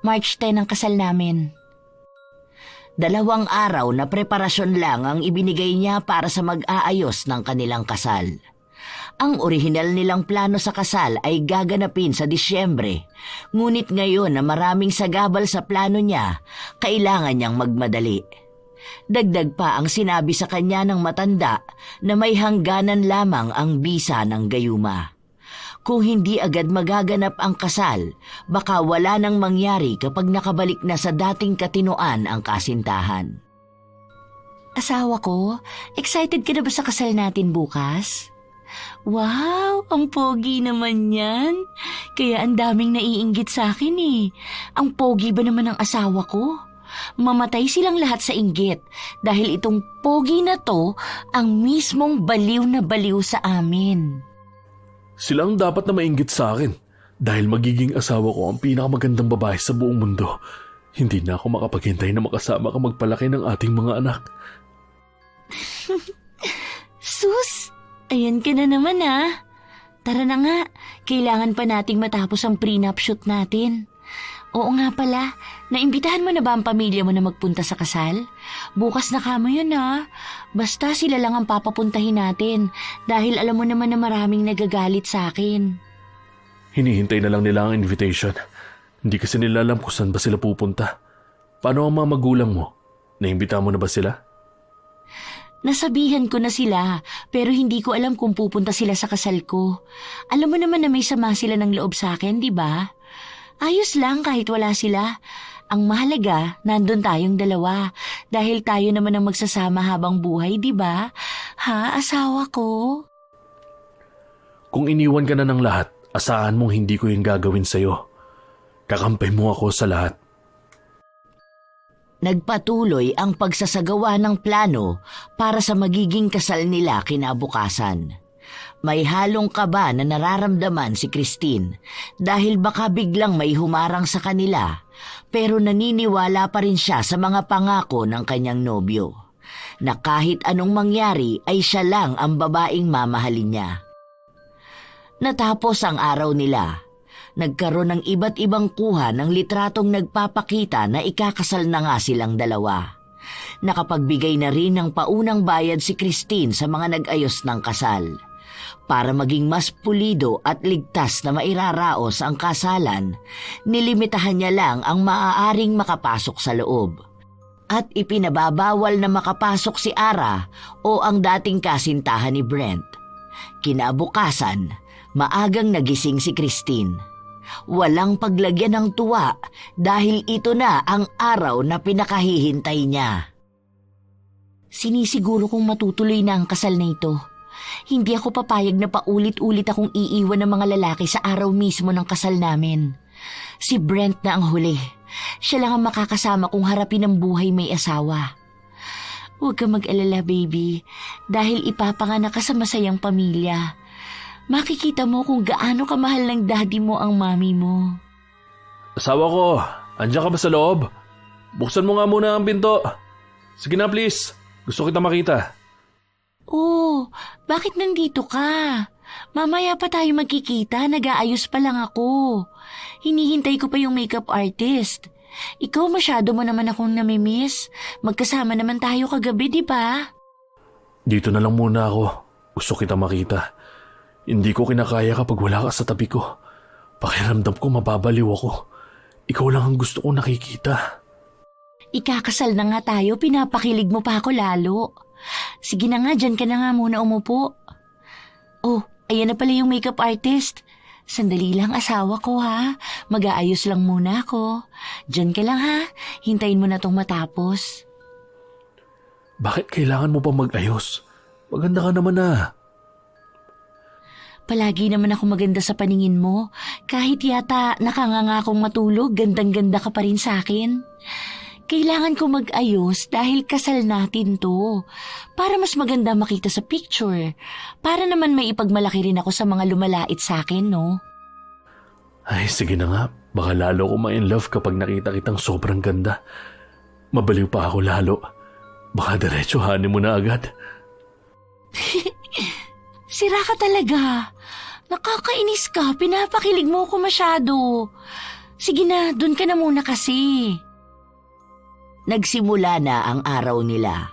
March 10 ang kasal namin. 2 araw na preparasyon lang ang ibinigay niya para sa mag-aayos ng kanilang kasal. Ang orihinal nilang plano sa kasal ay gaganapin sa Disyembre, ngunit ngayon na maraming sagabal sa plano niya, kailangan niyang magmadali. Dagdag pa ang sinabi sa kanya ng matanda na may hangganan lamang ang bisa ng gayuma. Kung hindi agad magaganap ang kasal, baka wala nang mangyari kapag nakabalik na sa dating katinoan ang kasintahan. Asawa ko, excited ka na ba sa kasal natin bukas? Wow, ang pogi naman yan. Kaya ang daming naiinggit sa akin eh. Ang pogi ba naman ng asawa ko? Mamatay silang lahat sa inggit dahil itong pogi na to ang mismong baliw na baliw sa amin. Sila ang dapat na mainggit sa akin dahil magiging asawa ko ang pinakamagandang babae sa buong mundo. Hindi na ako makapaghintay na makasama ka magpalaki ng ating mga anak. Sus! Ayan ka na naman ah. Tara na nga, kailangan pa nating matapos ang prenup shoot natin. Oo nga pala, naimbitahan mo na ba ang pamilya mo na magpunta sa kasal? Bukas na kamo yun ah. Basta sila lang ang papapuntahin natin dahil alam mo naman na maraming nagagalit sa akin. Hinihintay na lang nila ang invitation. Hindi kasi nila alam kung saan ba sila pupunta. Paano ang mga magulang mo? Naimbita mo na ba sila? Nasabihan ko na sila, pero hindi ko alam kung pupunta sila sa kasal ko. Alam mo naman na may sama sila ng loob sa akin, di ba? Ayos lang kahit wala sila. Ang mahalaga, nandun tayong dalawa. Dahil tayo naman ang magsasama habang buhay, di ba? Ha, asawa ko? Kung iniwan ka na ng lahat, asahan mong hindi ko yung gagawin sa'yo. Kakampay mo ako sa lahat. Nagpatuloy ang pagsasagawa ng plano para sa magiging kasal nila kinabukasan. May halong kaba na nararamdaman si Christine dahil baka biglang may humarang sa kanila, pero naniniwala pa rin siya sa mga pangako ng kanyang nobyo na kahit anong mangyari ay siya lang ang babaeng mamahalin niya. Natapos ang araw nila. Nagkaroon ng iba't ibang kuha ng litratong nagpapakita na ikakasal na nga silang dalawa. Nakapagbigay na rin ng paunang bayad si Christine sa mga nag-ayos ng kasal. Para maging mas pulido at ligtas na mairaraos ang kasalan, nilimitahan niya lang ang maaaring makapasok sa loob. at ipinababawal na makapasok si Ara o ang dating kasintahan ni Brent. Kinabukasan, maagang nagising si Christine. Walang paglagyan ng tuwa dahil ito na ang araw na pinakahihintay niya. Sinisiguro kong matutuloy na ang kasal na ito. Hindi ako papayag na paulit-ulit akong iiwan ng mga lalaki sa araw mismo ng kasal namin. Si Brent na ang huli. Siya lang ang makakasama kong harapin ang buhay may asawa. Huwag ka mag-alala, baby, dahil ipapanganak ka sa masayang pamilya. Makikita mo kung gaano kamahal ng daddy mo ang mami mo. Asawa ko, andiyan ka ba sa loob? Buksan mo nga muna ang pinto. Sige na please, gusto kita makita. Oh, bakit nandito ka? Mamaya pa tayo magkikita, nag-aayos pa lang ako. Hinihintay ko pa yung makeup artist. Ikaw masyado mo naman akong namimiss. Magkasama naman tayo kagabi, di ba? Dito na lang muna ako. Gusto kita makita. Hindi ko kinakaya kapag wala ka sa tabi ko. Pakiramdam ko mababaliw ako. Ikaw lang ang gusto ko nakikita. Ikakasal na nga tayo, pinapakilig mo pa ako lalo. Sige na nga, dyan ka na nga muna umupo. Oh, ayan na pala yung makeup artist. Sandali lang, asawa ko ha. Mag-aayos lang muna ako. Dyan ka lang ha. Hintayin mo na tong matapos. Bakit kailangan mo pa mag-ayos? Maganda ka naman na. Palagi naman ako maganda sa paningin mo. Kahit yata nakanganga akong matulog, gandang-ganda ka pa rin sa akin. Kailangan ko mag-ayos dahil kasal natin to. Para mas maganda makita sa picture. Para naman may ipagmalaki rin ako sa mga lumalait sa akin, no? Ay, sige na nga. Baka lalo ko ma-in love kapag nakita kitang sobrang ganda. Mabaliw pa ako lalo. Baka diretsuhanin mo na agad. Sira ka talaga. Nakakainis ka. Pinapakilig mo ako masyado. Sige na, dun ka na muna kasi. Nagsimula na ang araw nila.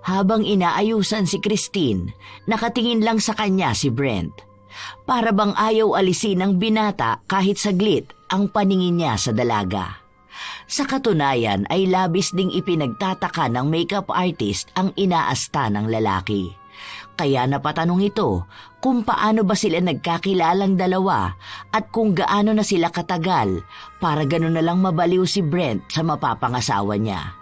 Habang inaayusan si Christine, nakatingin lang sa kanya si Brent. Para bang ayaw alisin ng binata kahit saglit ang paningin niya sa dalaga. Sa katunayan ay labis ding ipinagtataka ng makeup artist ang inaasta ng lalaki. Kaya napatanong ito kung paano ba sila nagkakilalang dalawa at kung gaano na sila katagal para gano'n na lang mabaliw si Brent sa mapapangasawa niya.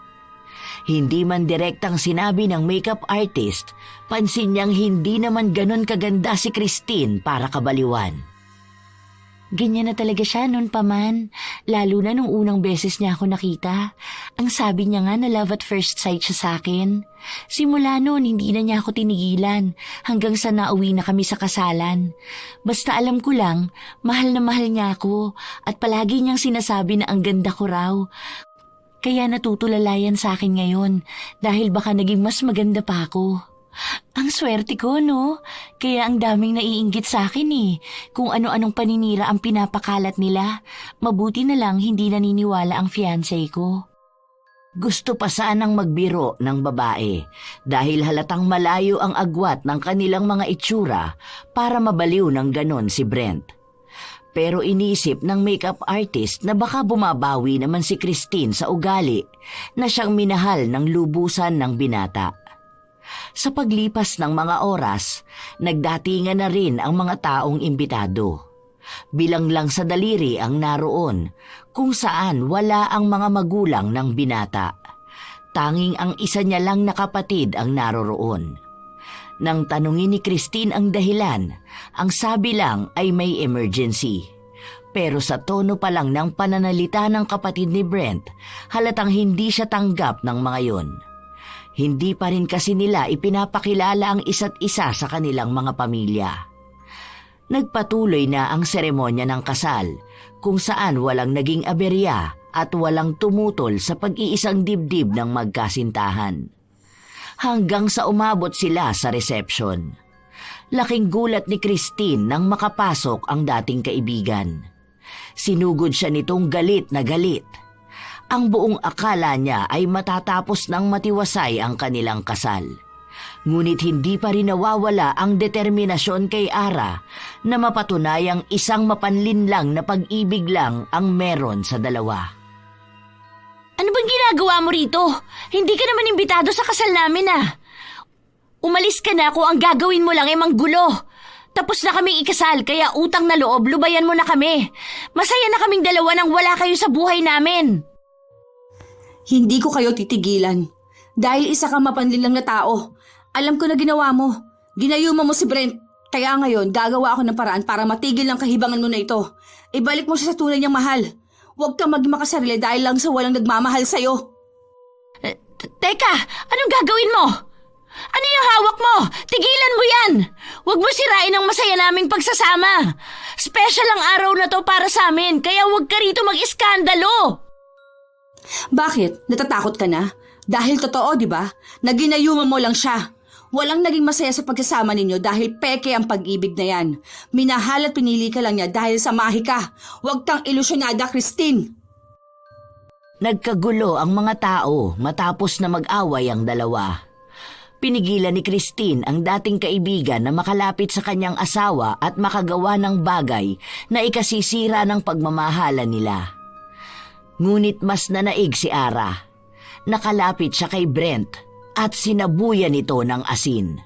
Hindi man direktang sinabi ng makeup artist, pansin niyang hindi naman gano'n kaganda si Christine para kabaliwan. Ganyan na talaga siya noon pa man, lalo na nung unang beses niya ako nakita. Ang sabi niya nga na love at first sight siya sa akin. Simula noon hindi na niya ako tinigilan hanggang sa nauwi na kami sa kasalan. Basta alam ko lang, mahal na mahal niya ako at palagi niyang sinasabi na ang ganda ko raw. Kaya natutulalayan sa akin ngayon dahil baka naging mas maganda pa ako. Ang swerte ko, no? Kaya ang daming naiinggit sa akin kung ano-anong paninira ang pinapakalat nila. Mabuti na lang hindi naniniwala ang fiancé ko. Gusto pa sanang magbiro ng babae dahil halatang malayo ang agwat ng kanilang mga itsura para mabaliw ng ganon si Brent. Pero inisip ng makeup artist na baka bumabawi naman si Christine sa ugali na siyang minahal ng lubusan ng binata. Sa paglipas ng mga oras, nagdatingan na rin ang mga taong imbitado. Bilang lang sa daliri ang naroon, kung saan wala ang mga magulang ng binata. Tanging ang isa niya lang na kapatid ang naroroon. Nang tanungin ni Christine ang dahilan, ang sabi lang ay may emergency. Pero sa tono pa lang ng pananalita ng kapatid ni Brent, halatang hindi siya tanggap ng mga yon. Hindi pa rin kasi nila ipinapakilala ang isa't isa sa kanilang mga pamilya. Nagpatuloy na ang seremonya ng kasal, kung saan walang naging aberya at walang tumutol sa pag-iisang dibdib ng magkasintahan. Hanggang sa umabot sila sa reception. Laking gulat ni Christine nang makapasok ang dating kaibigan. Sinugod siya nitong galit na galit. Ang buong akala niya ay matatapos ng matiwasay ang kanilang kasal. Ngunit hindi pa rin nawawala ang determinasyon kay Ara na mapatunayang isang mapanlinlang na pag-ibig lang ang meron sa dalawa. Ano bang ginagawa mo rito? Hindi ka naman imbitado sa kasal namin Umalis ka na kung ang gagawin mo lang ay manggulo. Tapos na kaming ikasal, kaya utang na loob, lubayan mo na kami. Masaya na kaming dalawa nang wala kayo sa buhay namin. Hindi ko kayo titigilan. Dahil isa kang mapanlilang na tao. Alam ko na ginawa mo. Ginayuma mo si Brent. Kaya ngayon, gagawa ako ng paraan para matigil ang kahibangan mo na ito. Ibalik mo siya sa tunay niyang mahal. Huwag kang maging makasarili dahil lang sa walang nagmamahal sa'yo. Teka, anong gagawin mo? Ano yung hawak mo? Tigilan mo yan! Huwag mo sirain ang masaya naming pagsasama. Special ang araw na to para sa amin, kaya huwag ka rito mag-iskandalo. Bakit? Natatakot ka na? Dahil totoo, di ba? Naginayuma mo lang siya. Walang naging masaya sa pagsasama ninyo dahil peke ang pag-ibig na yan. Minahal at pinili ka lang niya dahil sa mahi ka. Huwag kang ilusyonada, Christine. Nagkagulo ang mga tao matapos na mag-away ang dalawa. Pinigilan ni Christine ang dating kaibigan na makalapit sa kanyang asawa at makagawa ng bagay na ikasisira ng pagmamahalan nila. Ngunit mas nanaig si Ara. Nakalapit siya kay Brent at sinabuyan ito ng asin.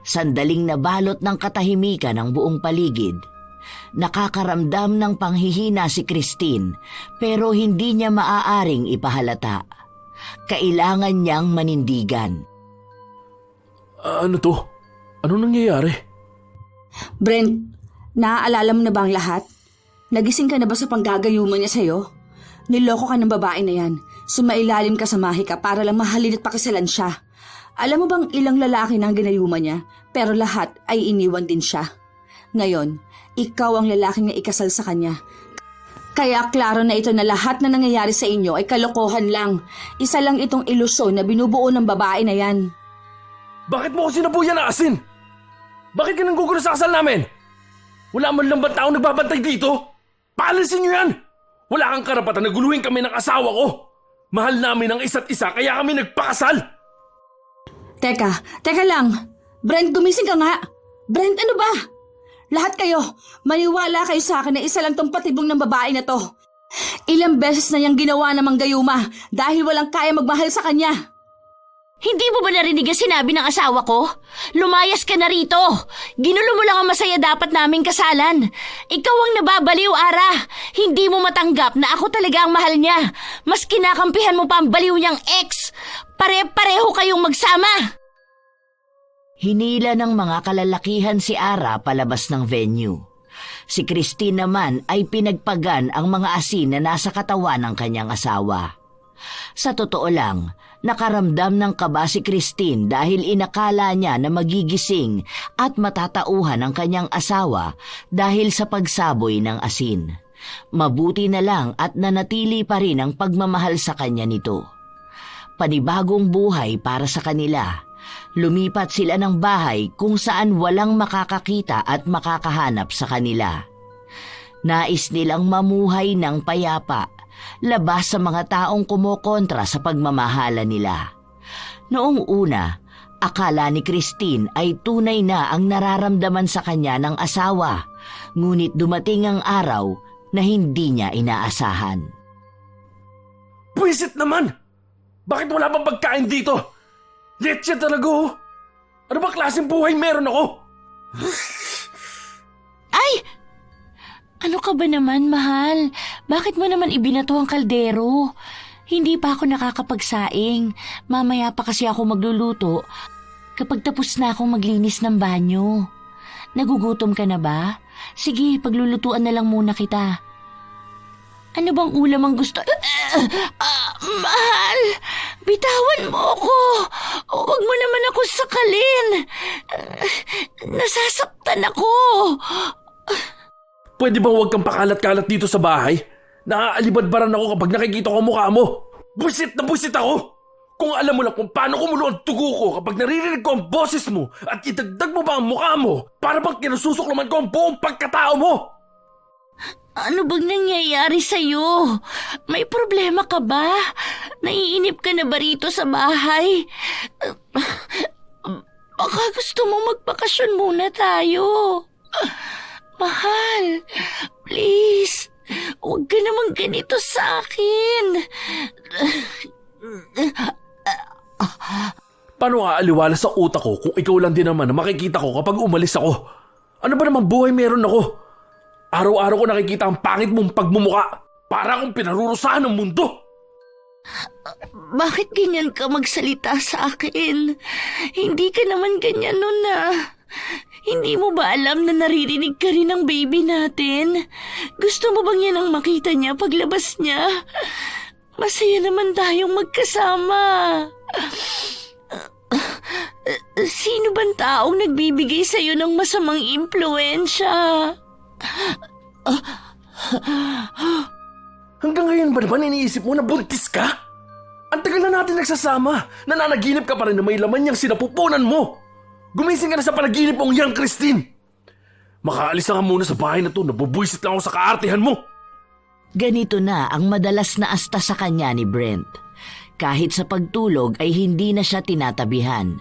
Sandaling nabalot ng katahimikan ang buong paligid. Nakakaramdam ng panghihina si Christine pero hindi niya maaaring ipahalata. Kailangan niyang manindigan. Ano to? Ano nangyayari? Brent, naaalala mo na ba ang lahat? Nagising ka na ba sa panggagayuman niya sa'yo? Niloko ka ng babae na yan. Sumailalim ka sa mahi ka para lang mahalin at pakisalan siya. Alam mo bang ilang lalaki na ang ginayuman niya, pero lahat ay iniwan din siya. Ngayon, ikaw ang lalaking na ikasal sa kanya. Kaya klaro na ito na lahat na nangyayari sa inyo ay kalokohan lang. Isa lang itong ilusyon na binubuo ng babae na yan. Bakit mo ko sinabuyan ng asin? Bakit ka nanggugulo sa kasal namin? Wala man lang bang taong nagbabantay dito? Paalisin niyo yan! Wala kang karapatan na guluhin kami ng asawa ko! Mahal namin ang isa't isa kaya kami nagpakasal! Teka lang. Brent, gumising ka nga. Brent, ano ba? Lahat kayo, maniwala kayo sa akin na isa lang tong patibong ng babae na to. Ilang beses na niyang ginawa ng manggayuma dahil walang kaya magmahal sa kanya. Hindi mo ba narinig ang sinabi ng asawa ko? Lumayas ka na rito. Ginulo mo lang ang masaya dapat naming kasalan. Ikaw ang nababaliw, Ara. Hindi mo matanggap na ako talaga ang mahal niya. Mas kinakampihan mo pa ang baliw niyang ex. Pare-pareho kayong magsama. Hinila ng mga kalalakihan si Ara palabas ng venue. Si Christine naman ay pinagpagan ang mga asin na nasa katawan ng kanyang asawa. Sa totoo lang, nakaramdam ng kaba si Christine dahil inakala niya na magigising at matatauhan ang kanyang asawa dahil sa pagsaboy ng asin. Mabuti na lang at nanatili pa rin ang pagmamahal sa kanya nito. Panibagong buhay para sa kanila. Lumipat sila ng bahay kung saan walang makakakita at makakahanap sa kanila. Nais nilang mamuhay ng payapa, labas sa mga taong kumokontra sa pagmamahala nila. Noong una, akala ni Christine ay tunay na ang nararamdaman sa kanya ng asawa, ngunit dumating ang araw na hindi niya inaasahan. Pwisit naman! Bakit wala bang pagkain dito? Lechya talaga oh! Ano ba klaseng buhay meron ako? Ay! Ano ka ba naman, mahal? Bakit mo naman ibinato ang kaldero? Hindi pa ako nakakapagsaing. Mamaya pa kasi ako magluluto kapag tapos na akong maglinis ng banyo. Nagugutom ka na ba? Sige, paglulutuan na lang muna kita. Ano bang ulam ang gusto? Mahal, bitawan mo ako. Huwag mo naman ako sakalin. Nasasaktan ako. Pwede bang huwag kang pakalat-kalat dito sa bahay? Naaalibadbaran ako kapag nakikita ko ang mukha mo. Buisit na buisit ako! Kung alam mo lang kung paano kumulo ang tugo ko kapag naririnig ko ang boses mo at idagdag mo pa ang mukha mo para bang kinasusuklaman ko ang buong pagkatao mo! Ano bang nangyayari sa'yo? May problema ka ba? Naiinip ka na ba rito sa bahay? Baka gusto mo magpakasyon muna tayo. Mahal, please, Huwag ka naman ganito sa akin. Paano aaliwala sa utak ko kung ikaw lang din naman na makikita ko kapag umalis ako? Ano ba namang buhay meron ako? Araw-araw ko nakikita ang pangit mong pagmumuka. Para akong pinarurusahan ng mundo. Bakit ganyan ka magsalita sa akin? Hindi ka naman ganyan nun Hindi mo ba alam na naririnig ka rin ng baby natin? Gusto mo bang yan ang makita niya paglabas niya? Masaya naman tayong magkasama. Sino bang taong nagbibigay sa'yo ng masamang impluensya? Hanggang ngayon ba naman iniisip mo na buntis ka? Ang tagal na natin nagsasama. Nananaginip ka pa rin na may laman niyang sinapupunan mo. Gumising ka na sa panaginip mong yang Christine. Makaalis na ka muna sa bahay na to. Nabubwisit lang ako sa kaartihan mo. Ganito na ang madalas na asta sa kanya ni Brent. Kahit sa pagtulog ay hindi na siya tinatabihan.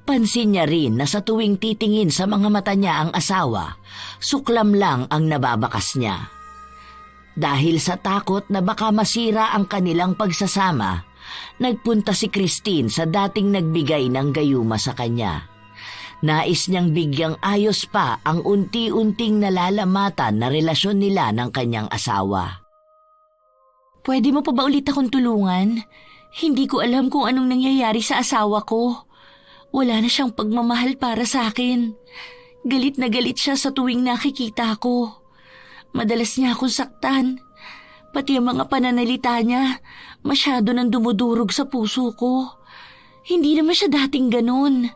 Pansin niya rin na sa tuwing titingin sa mga mata niya ang asawa, suklam lang ang nababakas niya. Dahil sa takot na baka masira ang kanilang pagsasama, nagpunta si Christine sa dating nagbigay ng gayuma sa kanya. Nais niyang bigyang ayos pa ang unti-unting nalalamatan na relasyon nila ng kanyang asawa. Pwede mo pa ba ulit akong tulungan? Hindi ko alam kung anong nangyayari sa asawa ko. Wala na siyang pagmamahal para sa akin. Galit na galit siya sa tuwing nakikita ko. Madalas niya akong saktan. Pati ang mga pananalita niya, masyado nang dumudurog sa puso ko. Hindi naman siya dating ganun.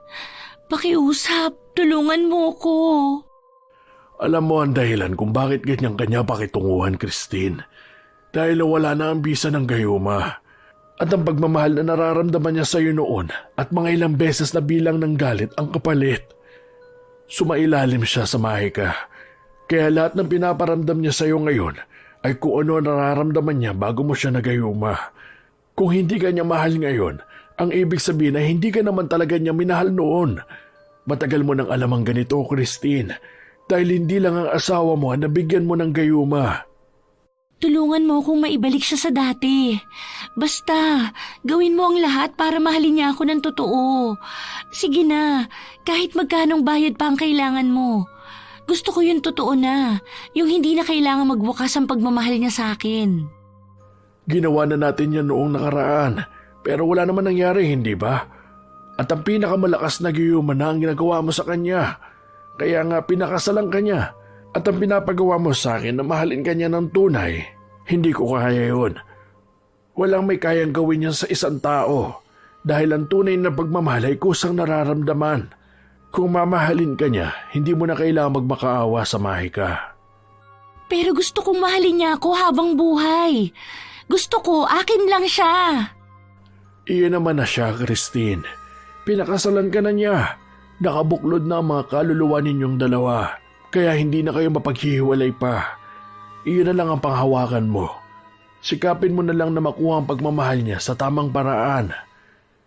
Pakiusap, tulungan mo ko. Alam mo ang dahilan kung bakit ganyan kanya pakitunguhan, Christine. Dahil wala na ang bisa ng gayuma. At ang pagmamahal na nararamdaman niya sa iyo noon at mga ilang beses na bilang ng galit ang kapalit. Sumailalim siya sa mahika. Kaya lahat ng pinaparamdam niya sa iyo ngayon ay kung ano nararamdaman niya bago mo siya nagayuma. Kung hindi ka niya mahal ngayon, ang ibig sabihin ay hindi ka naman talaga niya minahal noon. Matagal mo nang alam ang ganito, Christine, dahil hindi lang ang asawa mo ang nabigyan mo ng gayuma. Tulungan mo kung maibalik siya sa dati. Basta, gawin mo ang lahat para mahalin niya ako ng totoo. Sige na, kahit magkanong bayad pa ang kailangan mo. Gusto ko yung totoo na, yung hindi na kailangan magwakas ang pagmamahal niya sa akin. Ginawa na natin yan noong nakaraan, pero wala naman nangyari, hindi ba? At ang pinakamalakas na gayuma na ang ginagawa mo sa kanya. Kaya nga pinakasalan ka niya. At ang pinapagawa mo sa akin na mahalin ka niya ng tunay, hindi ko kaya yun. Walang may kayang gawin yan sa isang tao dahil ang tunay na pagmamahal ay kusang nararamdaman. Kung mamahalin ka niya, hindi mo na kailangang magmakaawa sa mahika. Pero gusto kong mahalin niya ako habang buhay. Gusto ko, akin lang siya. Iyon naman na siya, Christine. Pinakasalan ka na niya. Nakabuklod na ang mga kaluluwa ninyong dalawa. Kaya hindi na kayo mapaghihiwalay pa. Iyon na lang ang panghawakan mo. Sikapin mo na lang na makuha ang pagmamahal niya sa tamang paraan.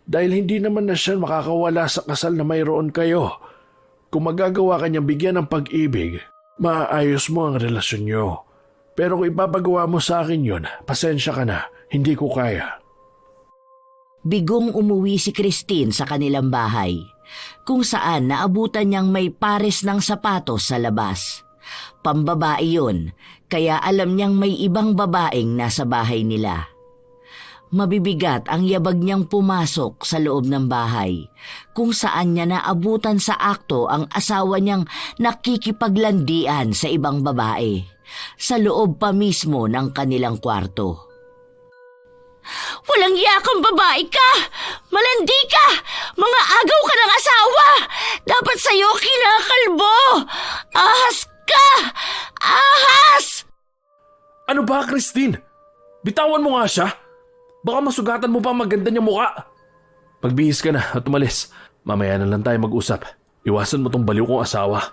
Dahil hindi naman na siya makakawala sa kasal na mayroon kayo. Kung magagawa ka niyang bigyan ng pag-ibig, maaayos mo ang relasyon niyo. Pero kung ipapagawa mo sa akin yun, pasensya ka na, hindi ko kaya. Bigong umuwi si Christine sa kanilang bahay, kung saan naabutan niyang may pares ng sapatos sa labas. Pambabae yun, kaya alam niyang may ibang babaeng nasa bahay nila. Mabibigat ang yabag niyang pumasok sa loob ng bahay, kung saan niya naabutan sa akto ang asawa niyang nakikipaglandian sa ibang babae, sa loob pa mismo ng kanilang kwarto. Walang yakang babae ka! Malandi ka! Mga agaw ka ng asawa! Dapat sa'yo kinakalbo! Ahas ka! Ahas! Ano ba, Christine? Bitawan mo nga siya. Baka masugatan mo pa maganda niyang muka. Pagbihis ka na at umalis. Mamaya na lang tayo mag-usap. Iwasan mo tong baliw kong asawa.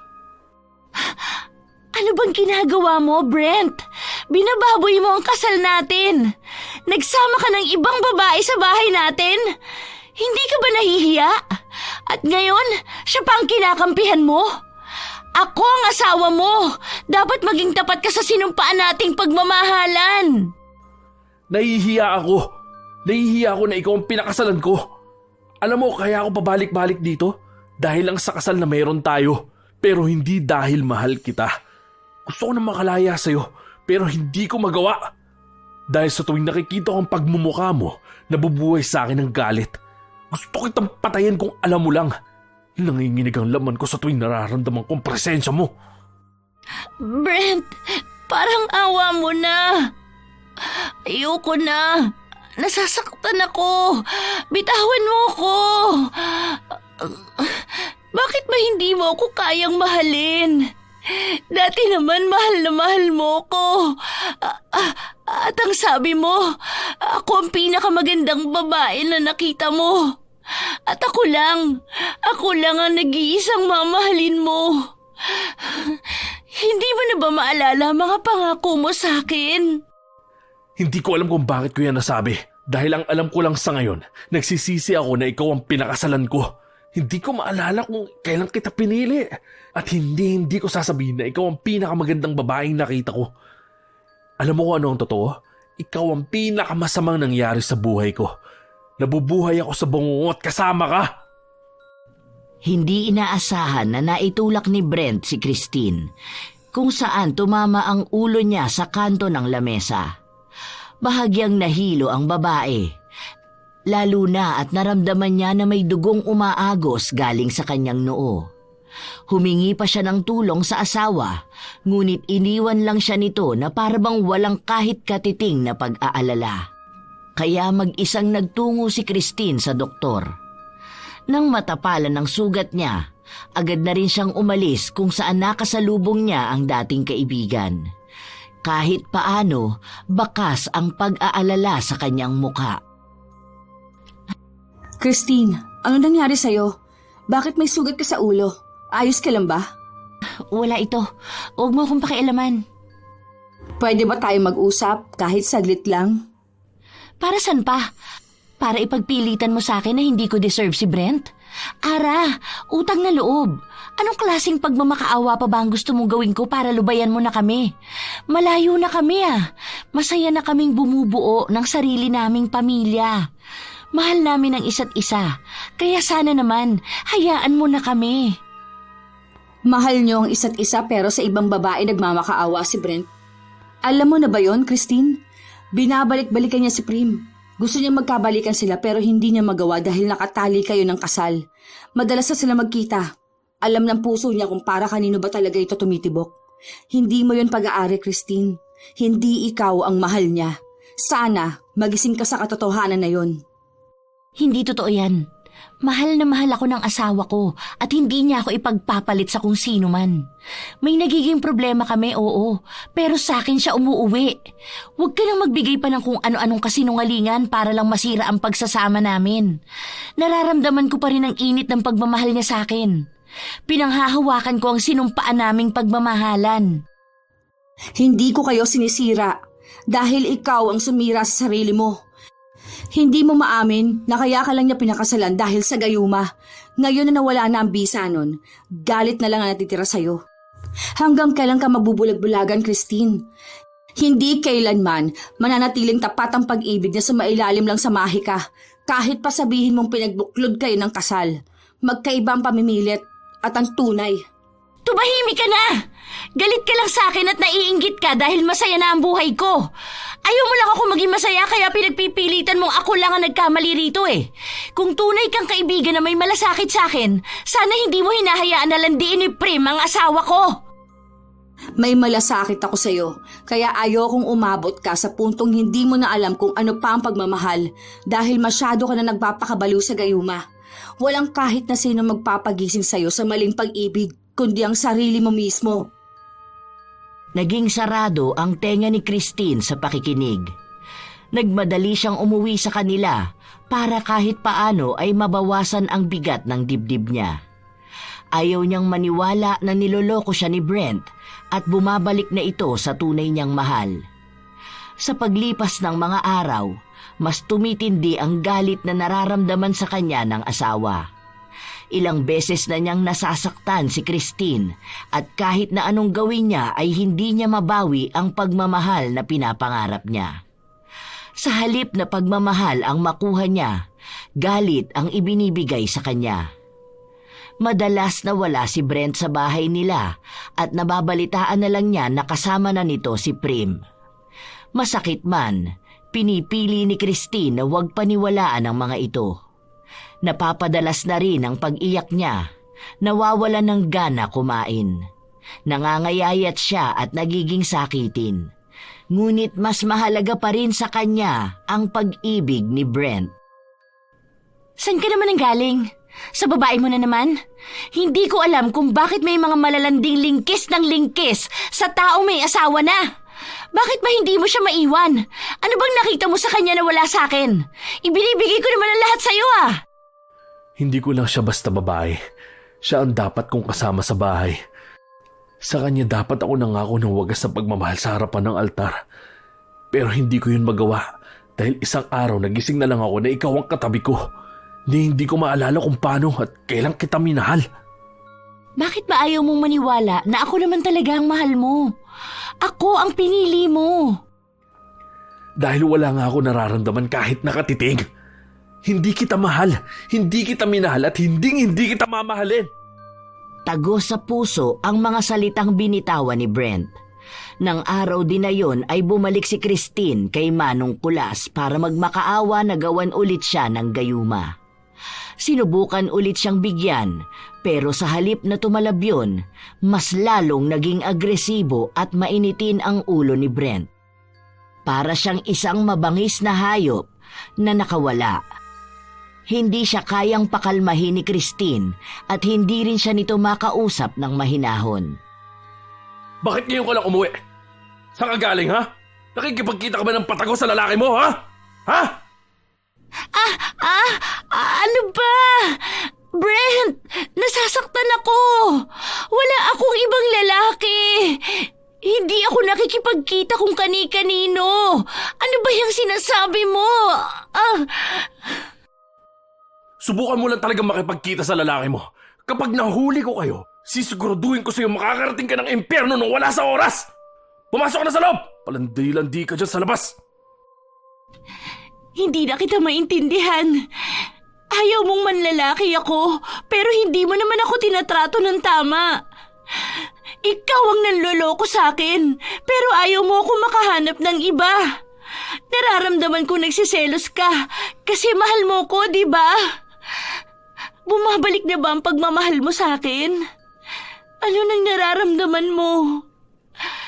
Ano bang ginagawa mo, Brent? Binababoy mo ang kasal natin. Nagsama ka ng ibang babae sa bahay natin. Hindi ka ba nahihiya? At ngayon, siya pa ang kinakampihan mo? Ako ang asawa mo. Dapat maging tapat ka sa sinumpaan nating pagmamahalan. Nahihiya ako. Nahihiya ako na ikaw ang pinakasalan ko. Alam mo, kaya ako pabalik-balik dito dahil lang sa kasal na mayroon tayo, pero hindi dahil mahal kita. Gusto ko na makalaya sa'yo, pero hindi ko magawa. Dahil sa tuwing nakikita ko ang pagmumukha mo, nabubuhay sa akin ng galit. Gusto kitang patayin kung alam mo lang. Nanginginig ang laman ko sa tuwing nararamdaman kong presensya mo. Brent, parang awa mo na. Ayoko na. Nasasaktan ako. Bitawan mo ko. Bakit ba hindi mo ako kayang mahalin? Dati naman mahal na mahal mo ko. At ang sabi mo, ako ang pinakamagandang babae na nakita mo. At ako lang ang nag-iisang mamahalin mo. Hindi mo na ba maalala mga pangako mo sa akin? Hindi ko alam kung bakit ko yan nasabi. Dahil ang alam ko lang sa ngayon, nagsisisi ako na ikaw ang pinakasalan ko. Hindi ko maalala kung kailan kita pinili. At hindi ko sasabihin na ikaw ang pinakamagandang babaeng nakita ko. Alam mo kung ano ang totoo? Ikaw ang pinakamasamang nangyari sa buhay ko. Nabubuhay ako sa bangungot kasama ka. Hindi inaasahan na naitulak ni Brent si Christine, kung saan tumama ang ulo niya sa kanto ng lamesa. Bahagyang nahilo ang babae, lalo na at naramdaman niya na may dugong umaagos galing sa kanyang noo. Humingi pa siya ng tulong sa asawa, ngunit iniwan lang siya nito na parabang walang kahit katiting na pag-aalala. Kaya mag-isang nagtungo si Christine sa doktor. Nang matapalan ng sugat niya, agad na rin siyang umalis kung saan nakasalubong niya ang dating kaibigan. Kahit paano, bakas ang pag-aalala sa kanyang muka. Christine, ano nangyari sa'yo? Bakit may sugat ka sa ulo? Ayos ka lang ba? Wala ito. Huwag mo akong pakialaman. Pwede ba tayo mag-usap kahit saglit lang? Para saan pa? Para ipagpilitan mo sa akin na hindi ko deserve si Brent? Ara, utang na loob. Anong klaseng pagmamakaawa pa ba ang gusto mong gawin ko para lubayan mo na kami? Malayo na kami Masaya na kaming bumubuo ng sarili naming pamilya. Mahal namin ang isa't isa. Kaya sana naman, hayaan mo na kami. Mahal niyo ang isa't isa pero sa ibang babae nagmamakaawa si Brent. Alam mo na ba yon, Christine? Binabalik-balikan niya si Prim. Gusto niya magkabalikan sila pero hindi niya magawa dahil nakatali kayo ng kasal. Madalas na sila magkita. Alam ng puso niya kung para kanino ba talaga ito tumitibok. Hindi mo yon pag-aari, Christine. Hindi ikaw ang mahal niya. Sana magising ka sa katotohanan na yon. Hindi totoo yan. Mahal na mahal ako ng asawa ko at hindi niya ako ipagpapalit sa kung sino man. May nagiging problema kami, oo, pero sa akin siya umuuwi. Huwag ka nang magbigay pa ng kung ano-anong kasinungalingan para lang masira ang pagsasama namin. Nararamdaman ko pa rin ang init ng pagmamahal niya sa akin. Pinanghahawakan ko ang sinumpaan naming pagmamahalan. Hindi ko kayo sinisira dahil ikaw ang sumira sa sarili mo. Hindi mo maamin na kaya ka lang niya pinakasalan dahil sa gayuma. Ngayon na nawala na ang bisa nun, galit na lang ang natitira sa'yo. Hanggang kailan ka magbubulag-bulagan, Christine? Hindi kailanman mananatiling tapat ang pag-ibig na sumailalim lang sa mahika. Kahit pa sabihin mong pinagbuklod kayo ng kasal, magkaiba ang pamimilit at ang tunay. Tumahimik ka na! Galit ka lang sa akin at naiinggit ka dahil masaya na ang buhay ko. Ayaw mo lang ako maging masaya kaya pinagpipilitan mong ako lang ang nagkamali rito eh. Kung tunay kang kaibigan na may malasakit sa akin, sana hindi mo hinahayaan na landiin ni Prim ang asawa ko. May malasakit ako sa'yo, kaya ayokong umabot ka sa puntong hindi mo na alam kung ano pa ang pagmamahal dahil masyado ka na nagpapakabaliw sa gayuma. Walang kahit na sino magpapagising sa'yo sa maling pag-ibig, kundi ang sarili mo mismo. Naging sarado ang tenga ni Christine sa pakikinig. Nagmadali siyang umuwi sa kanila para kahit paano ay mabawasan ang bigat ng dibdib niya. Ayaw niyang maniwala na niloloko siya ni Brent at bumabalik na ito sa tunay niyang mahal. Sa paglipas ng mga araw, mas tumitindi ang galit na nararamdaman sa kanya ng asawa. Ilang beses na niyang nasasaktan si Christine at kahit na anong gawin niya ay hindi niya mabawi ang pagmamahal na pinapangarap niya. Sa halip na pagmamahal ang makuha niya, galit ang ibinibigay sa kanya. Madalas na wala si Brent sa bahay nila at nababalitaan na lang niya na kasama na nito si Prim. Masakit man, pinipili ni Christine na huwag paniwalaan ang mga ito. Napapadalas na rin ang pag-iyak niya, nawawala ng gana kumain. Nangangayayat siya at nagiging sakitin. Ngunit mas mahalaga pa rin sa kanya ang pag-ibig ni Brent. Saan ka naman ang galing? Sa babae mo na naman? Hindi ko alam kung bakit may mga malalanding lingkis ng lingkis sa taong may asawa na. Bakit ba hindi mo siya maiwan? Ano bang nakita mo sa kanya na wala sa akin? Ibinibigay ko naman ang lahat sa'yo ah! Hindi ko lang siya basta babae. Siya ang dapat kong kasama sa bahay. Sa kanya dapat ako nangako ng wagas na pagmamahal sa harapan ng altar. Pero hindi ko yun magawa dahil isang araw nagising na lang ako na ikaw ang katabi ko. Hindi ko maalala kung paano at kailan kita minahal. Bakit ba ayaw mong maniwala na ako naman talaga ang mahal mo? Ako ang pinili mo. Dahil wala nga ako nararamdaman kahit nakatitig. Hindi kita mahal, hindi kita minahal at hindi kita mamahalin. Tagos sa puso ang mga salitang binitawan ni Brent. Nang araw din na yon ay bumalik si Christine kay Manong Kulas para magmakaawa na gawan ulit siya ng gayuma. Sinubukan ulit siyang bigyan pero sa halip na tumalab yun, mas lalong naging agresibo at mainitin ang ulo ni Brent. Para siyang isang mabangis na hayop na nakawala. Hindi siya kayang pakalmahin ni Christine at hindi rin siya nito makausap ng mahinahon. Bakit ngayon ka lang umuwi? Saan ka galing ha? Nakikipagkita ka ba ng patago sa lalaki mo ha? Ha? Ano ba? Brent, nasasaktan ako. Wala akong ibang lalaki. Hindi ako nakikipagkita kung kani-kanino. Ano ba yung sinasabi mo? Subukan mo lang talagang makipagkita sa lalaki mo. Kapag nahuli ko kayo, sisiguraduhin ko sa'yo makakarating ka ng impyerno nung wala sa oras. Pumasok ka na sa loob! Palandi-landi ka dyan sa labas. Hindi na kita maintindihan. Ayaw mong manlalaki ako, pero hindi mo naman ako tinatrato ng tama. Ikaw ang nanloloko sa akin, pero ayaw mo ako makahanap ng iba. Nararamdaman ko nagsiselos ka, kasi mahal mo ko, di ba? Bumabalik na ba ang pagmamahal mo sa akin? Ano nang nararamdaman mo?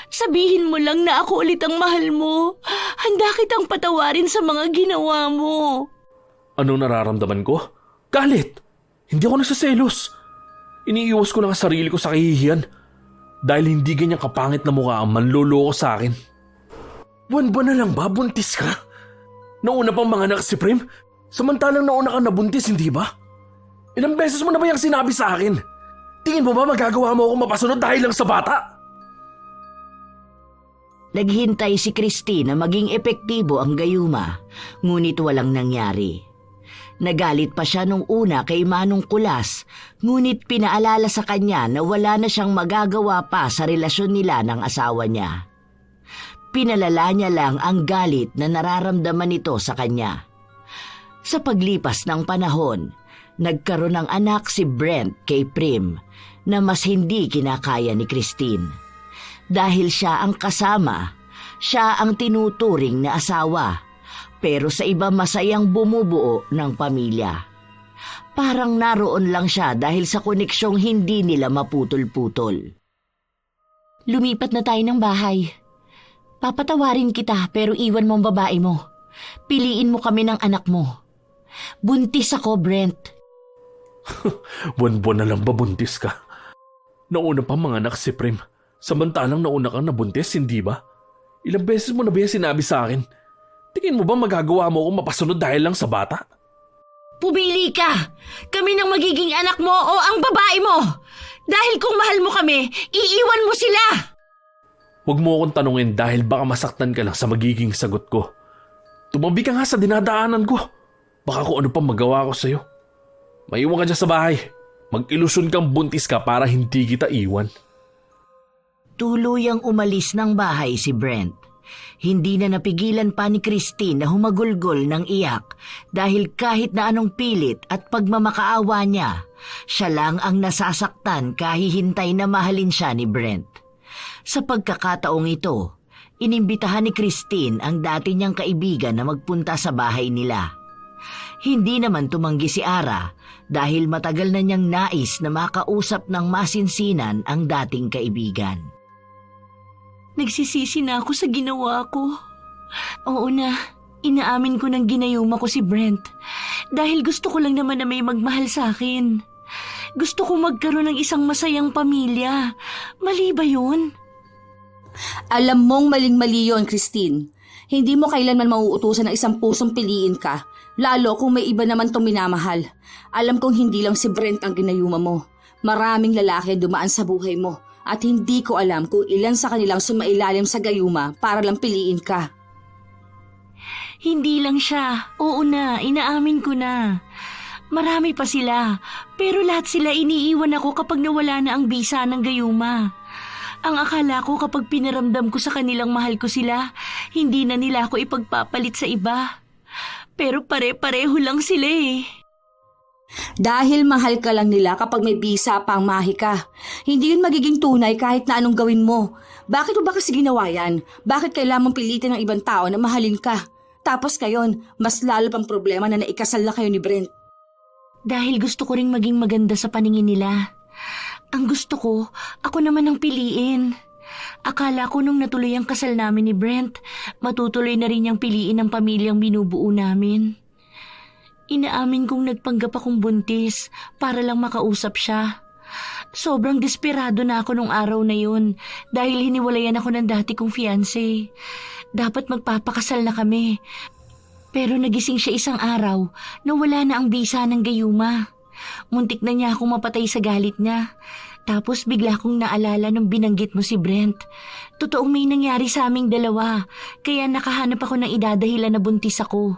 Sabihin mo lang na ako ulit ang mahal mo. Handa kitang patawarin sa mga ginawa mo. Ano nararamdaman ko? Galit! Hindi ako nagsaselos. Iniiwas ko lang ang sarili ko sa kahihiyan dahil hindi ganyang kapangit na mukha ang manloloko sa akin. Buwan-buwan na lang ba? Buntis ka? Nauna pang mga anak si Prim? Samantalang nauna ka nabuntis, hindi ba? Ilang beses mo na ba yung sinabi sa akin? Tingin mo ba magagawa mo akong mapasunod dahil lang sa bata? Naghintay si Christine na maging epektibo ang gayuma, ngunit walang nangyari. Nagalit pa siya nung una kay Manong Kulas, ngunit pinaalala sa kanya na wala na siyang magagawa pa sa relasyon nila ng asawa niya. Pinalala niya lang ang galit na nararamdaman nito sa kanya. Sa paglipas ng panahon, nagkaroon ng anak si Brent kay Prim na mas hindi kinakaya ni Christine. Dahil siya ang kasama, siya ang tinuturing na asawa, pero sa iba masayang bumubuo ng pamilya. Parang naroon lang siya dahil sa koneksyong hindi nila maputol-putol. Lumipat na tayo ng bahay. Papatawarin kita pero iwan mo ang babae mo. Piliin mo kami ng anak mo. Buntis ako, Brent. Buwan-buwan na lang ba buntis ka? Nauna pa mga anak si Prim. Samantalang nauna kang nabuntis, hindi ba? Ilang beses mo na ba sinabi sa akin? Tingin mo ba magagawa mo akong mapasunod dahil lang sa bata? Pumili ka! Kami nang magiging anak mo o ang babae mo! Dahil kung mahal mo kami, iiwan mo sila! Huwag mo akong tanungin dahil baka masaktan ka lang sa magiging sagot ko. Tumabi ka nga sa dinadaanan ko. Baka kung ano pa magawa ko sa'yo. Maiwan ka dyan sa bahay. Mag-ilusyon kang buntis ka para hindi kita iwan. Tuluyang umalis ng bahay si Brent. Hindi na napigilan pa ni Christine na humagulgol ng iyak dahil kahit na anong pilit at pagmamakaawa niya, siya lang ang nasasaktan kahihintay na mahalin siya ni Brent. Sa pagkakataong ito, inimbitahan ni Christine ang dati niyang kaibigan na magpunta sa bahay nila. Hindi naman tumanggi si Ara dahil matagal na niyang nais na makausap ng masinsinan ang dating kaibigan. Nagsisisi na ako sa ginawa ko. Oo na, inaamin ko ng ginayuma ko si Brent. Dahil gusto ko lang naman na may magmahal sa akin. Gusto ko magkaroon ng isang masayang pamilya. Mali ba yun? Alam mong maling-mali yun, Christine. Hindi mo kailanman mauutusan ng isang pusong piliin ka, lalo kung may iba naman tong minamahal. Alam kong hindi lang si Brent ang ginayuma mo. Maraming lalaki dumaan sa buhay mo. At hindi ko alam kung ilan sa kanilang sumailalim sa gayuma para lang piliin ka. Hindi lang siya. Oo na, inaamin ko na. Marami pa sila, pero lahat sila iniiwan ako kapag nawala na ang bisa ng gayuma. Ang akala ko kapag pinaramdam ko sa kanilang mahal ko sila, hindi na nila ako ipagpapalit sa iba. Pero pare-pareho lang sila eh. Dahil mahal ka lang nila kapag may bisa pang mahi ka. Hindi yun magiging tunay kahit na anong gawin mo. Bakit mo ba kasi ginawa yan? Bakit kailangan mong pilitin ng ibang tao na mahalin ka? Tapos kayon, mas lalo pang problema na naikasal na kayo ni Brent. Dahil gusto ko ring maging maganda sa paningin nila. Ang gusto ko, ako naman ang piliin. Akala ko nung natuloy ang kasal namin ni Brent, matutuloy na rin niyang piliin ang pamilyang binubuo namin. Inaamin kong nagpanggap akong buntis para lang makausap siya. Sobrang desperado na ako nung araw na yun dahil hiniwalayan ako ng dati kong fiancé. Dapat magpapakasal na kami. Pero nagising siya isang araw na wala na ang bisa ng gayuma. Muntik na niya akong mapatay sa galit niya. Tapos bigla kong naalala nung binanggit mo si Brent. Totoong may nangyari sa aming dalawa, kaya nakahanap ako ng idadahilan na buntis ako.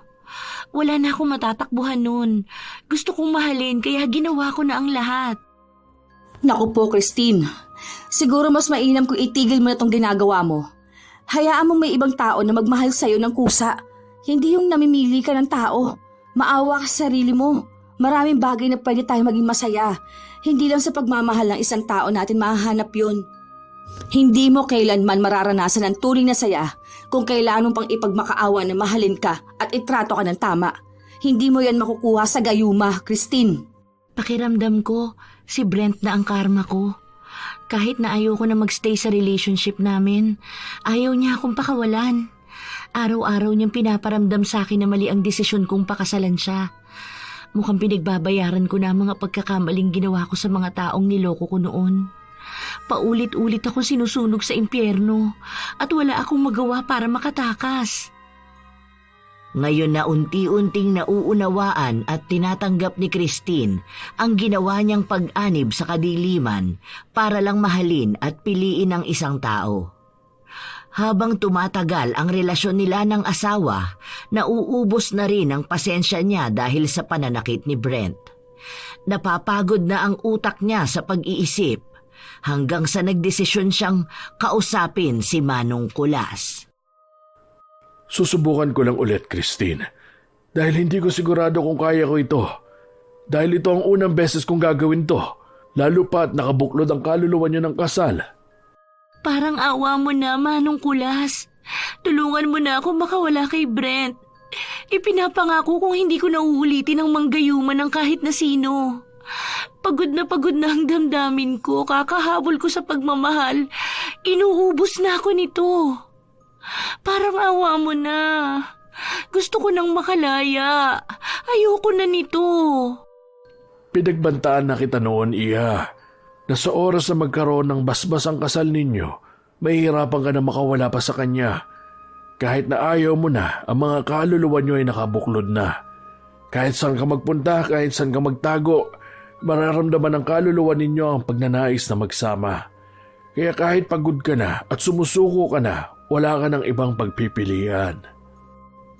Wala na akong matatakbuhan nun. Gusto kong mahalin kaya ginawa ko na ang lahat. Naku po, Christine. Siguro mas mainam kung itigil mo na tong ginagawa mo. Hayaan mo may ibang tao na magmahal sa'yo ng kusa. Hindi yung namimili ka ng tao. Maawa ka sa sarili mo. Maraming bagay na pwede tayo maging masaya. Hindi lang sa pagmamahal ng isang tao natin mahahanap yun. Hindi mo kailanman mararanasan ang tunay na saya kung kailangan mo pang ipagmakaawa na mahalin ka at itrato ka ng tama. Hindi mo yan makukuha sa gayuma, Christine. Pakiramdam ko, si Brent na ang karma ko. Kahit na ayoko na magstay sa relationship namin, ayaw niya akong pakawalan. Araw-araw niyang pinaparamdam sa akin na mali ang desisyon kong pakasalan siya. Mukhang pinagbabayaran ko na ang mga pagkakamaling ginawa ko sa mga taong niloko ko noon. Paulit-ulit ako sinusunog sa impyerno at wala akong magawa para makatakas. Ngayon na unti-unting nauunawaan at tinatanggap ni Christine ang ginawa niyang pag-anib sa kadiliman para lang mahalin at piliin ang isang tao. Habang tumatagal ang relasyon nila ng asawa, nauubos na rin ang pasensya niya dahil sa pananakit ni Brent. Napapagod na ang utak niya sa pag-iisip hanggang sa nagdesisyon siyang kausapin si Manong Kulas. Susubukan ko lang ulit, Christine. Dahil hindi ko sigurado kung kaya ko ito. Dahil ito ang unang beses kong gagawin to. Lalo pa at nakabuklod ang kaluluwa niyo ng kasal. Parang awa mo na, Manong Kulas. Tulungan mo na ako makawala kay Brent. Ipinapangako kung hindi ko na uulitin ang manggayuma ng kahit na sino. Pagod na ang damdamin ko, kakahabol ko sa pagmamahal. Inuubos na ako nito. Parang awa mo na. Gusto ko nang makalaya. Ayoko na nito. Pinagbantaan na kita noon, Iha, na sa oras na magkaroon ng basbas ang kasal ninyo, mahihirapan ka na makawala pa sa kanya. Kahit na ayaw mo na, ang mga kaluluwa nyo ay nakabuklod na. Kahit saan ka magpunta, kahit saan ka magtago, mararamdaman ng kaluluwa ninyo ang pagnanais na magsama. Kaya kahit pagod ka na at sumusuko ka na, wala ka ng ibang pagpipilian.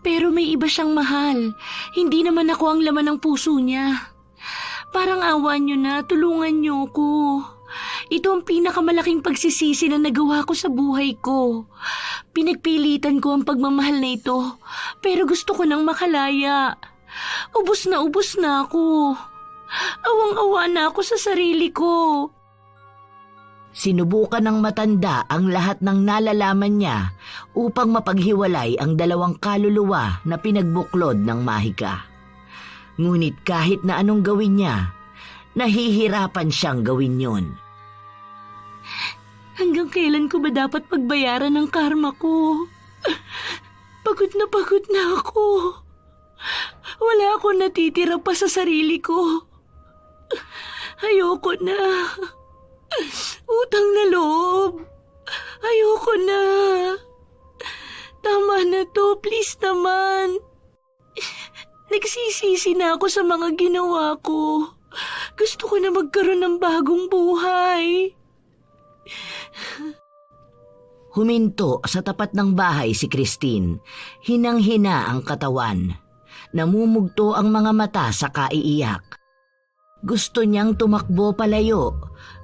Pero may iba siyang mahal. Hindi naman ako ang laman ng puso niya. Parang awa niyo na, tulungan niyo ko. Ito ang pinakamalaking pagsisisi na nagawa ko sa buhay ko. Pinagpilitan ko ang pagmamahal na ito, pero gusto ko nang makalaya. Ubus na ako. Awang-awa na ako sa sarili ko. Sinubukan ng matanda ang lahat ng nalalaman niya upang mapaghiwalay ang dalawang kaluluwa na pinagbuklod ng mahika. Ngunit kahit na anong gawin niya, nahihirapan siyang gawin yun. Hanggang kailan ko ba dapat pagbayaran ng karma ko? Pagod na ako. Wala akong natitira pa sa sarili ko. Ayoko na. Utang na loob. Ayoko na. Tama na to, please naman. Nagsisisi na ako sa mga ginawa ko. Gusto ko na magkaroon ng bagong buhay. Huminto sa tapat ng bahay si Christine. Hinang-hina ang katawan. Namumugto ang mga mata sa kaiiyak. Gusto niyang tumakbo palayo,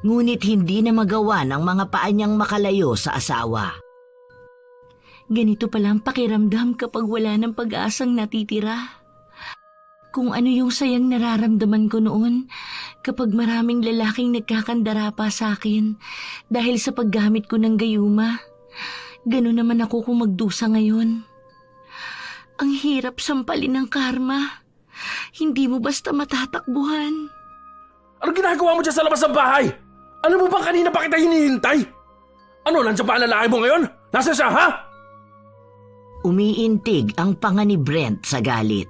ngunit hindi na magawa ng mga paa niyang makalayo sa asawa. Ganito pala ang pakiramdam kapag wala ng pag-asang natitira. Kung ano yung sayang nararamdaman ko noon kapag maraming lalaking nagkakandara pa sa akin dahil sa paggamit ko ng gayuma. Ganun naman ako kung magdusa ngayon. Ang hirap sampalin ng karma. Hindi mo basta matatakbuhan. Ano ginagawa mo dyan sa labas ng bahay? Alam mo bang kanina pa kita hinihintay? Ano, nandiyan ba ang lalaki mo ngayon? Nasaan siya, ha? Umiintig ang panga ni Brent sa galit.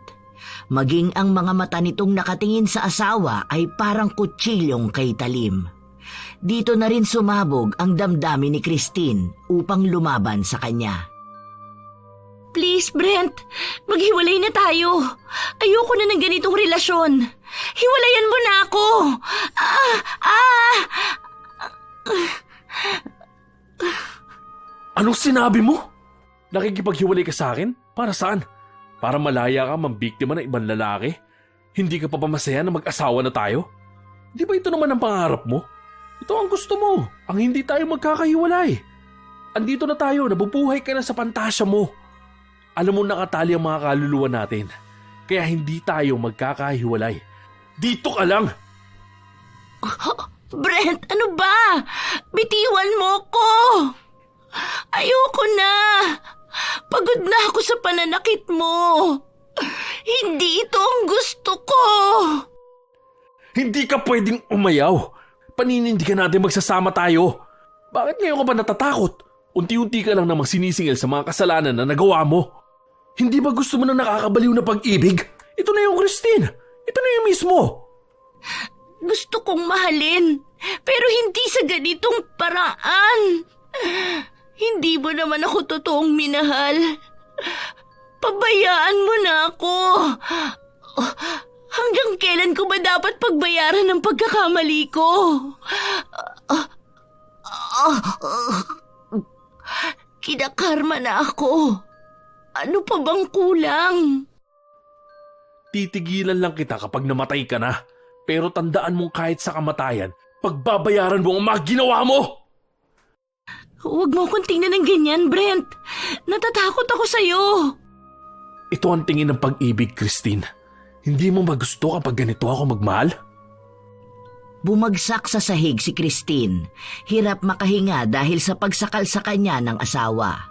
Maging ang mga mata nitong nakatingin sa asawa ay parang kutsilyong kay talim. Dito na rin sumabog ang damdamin ni Christine upang lumaban sa kanya. Please, Brent, maghiwalay na tayo. Ayoko na ng ganitong relasyon. Hiwalayan mo na ako. Anong sinabi mo? Nakikipaghiwalay ka sa akin? Para saan? Para malaya ka mambiktima ng ibang lalaki? Hindi ka pa ba masaya na mag-asawa na tayo? Di ba ito naman ang pangarap mo? Ito ang gusto mo, ang hindi tayo magkakahiwalay. Andito na tayo, nabubuhay ka na sa pantasya mo. Alam mo nakatali ang mga kaluluwa natin, kaya hindi tayo magkakahiwalay. Dito ka lang! Brent, ano ba? Bitiwan mo ko. Ayoko na. Pagod na ako sa pananakit mo. Hindi ito ang gusto ko. Hindi ka pwedeng umayaw. Paninindigan natin magsasama tayo. Bakit ngayon ka ba natatakot? Unti-unti ka lang namang sinisingil sa mga kasalanan na nagawa mo. Hindi ba gusto mo na nakakabaliw na pag-ibig? Ito na yung Christine. Ito na yung mismo. Gusto kong mahalin, pero hindi sa ganitong paraan. Hindi mo naman ako totoong minahal. Pabayaan mo na ako. Hanggang kailan ko ba dapat pagbayaran ng pagkakamali ko? Kinakarma na ako. Ano pa bang kulang? Titigilan lang kita kapag namatay ka na. Pero tandaan mong kahit sa kamatayan, pagbabayaran mo ang mga ginawa mo! Huwag mo akong tingnan ng ganyan, Brent. Natatakot ako sa'yo. Ito ang tingin ng pag-ibig, Christine. Hindi mo ba gusto kapag ganito ako magmahal? Bumagsak sa sahig si Christine. Hirap makahinga dahil sa pagsakal sa kanya ng asawa.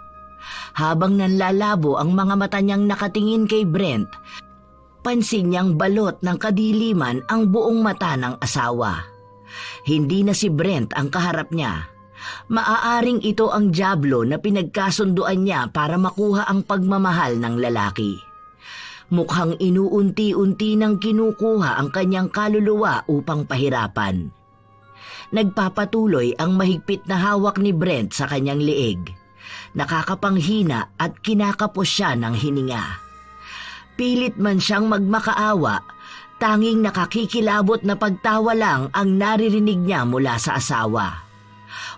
Habang nanlalabo ang mga mata niyang nakatingin kay Brent, pansin niyang balot ng kadiliman ang buong mata ng asawa. Hindi na si Brent ang kaharap niya. Maaaring ito ang dyablo na pinagkasunduan niya para makuha ang pagmamahal ng lalaki. Mukhang inuunti-unti nang kinukuha ang kanyang kaluluwa upang pahirapan. Nagpapatuloy ang mahigpit na hawak ni Brent sa kanyang leeg. Nakakapanghina at kinakapos siya ng hininga. Pilit man siyang magmakaawa, tanging nakakikilabot na pagtawa lang ang naririnig niya mula sa asawa.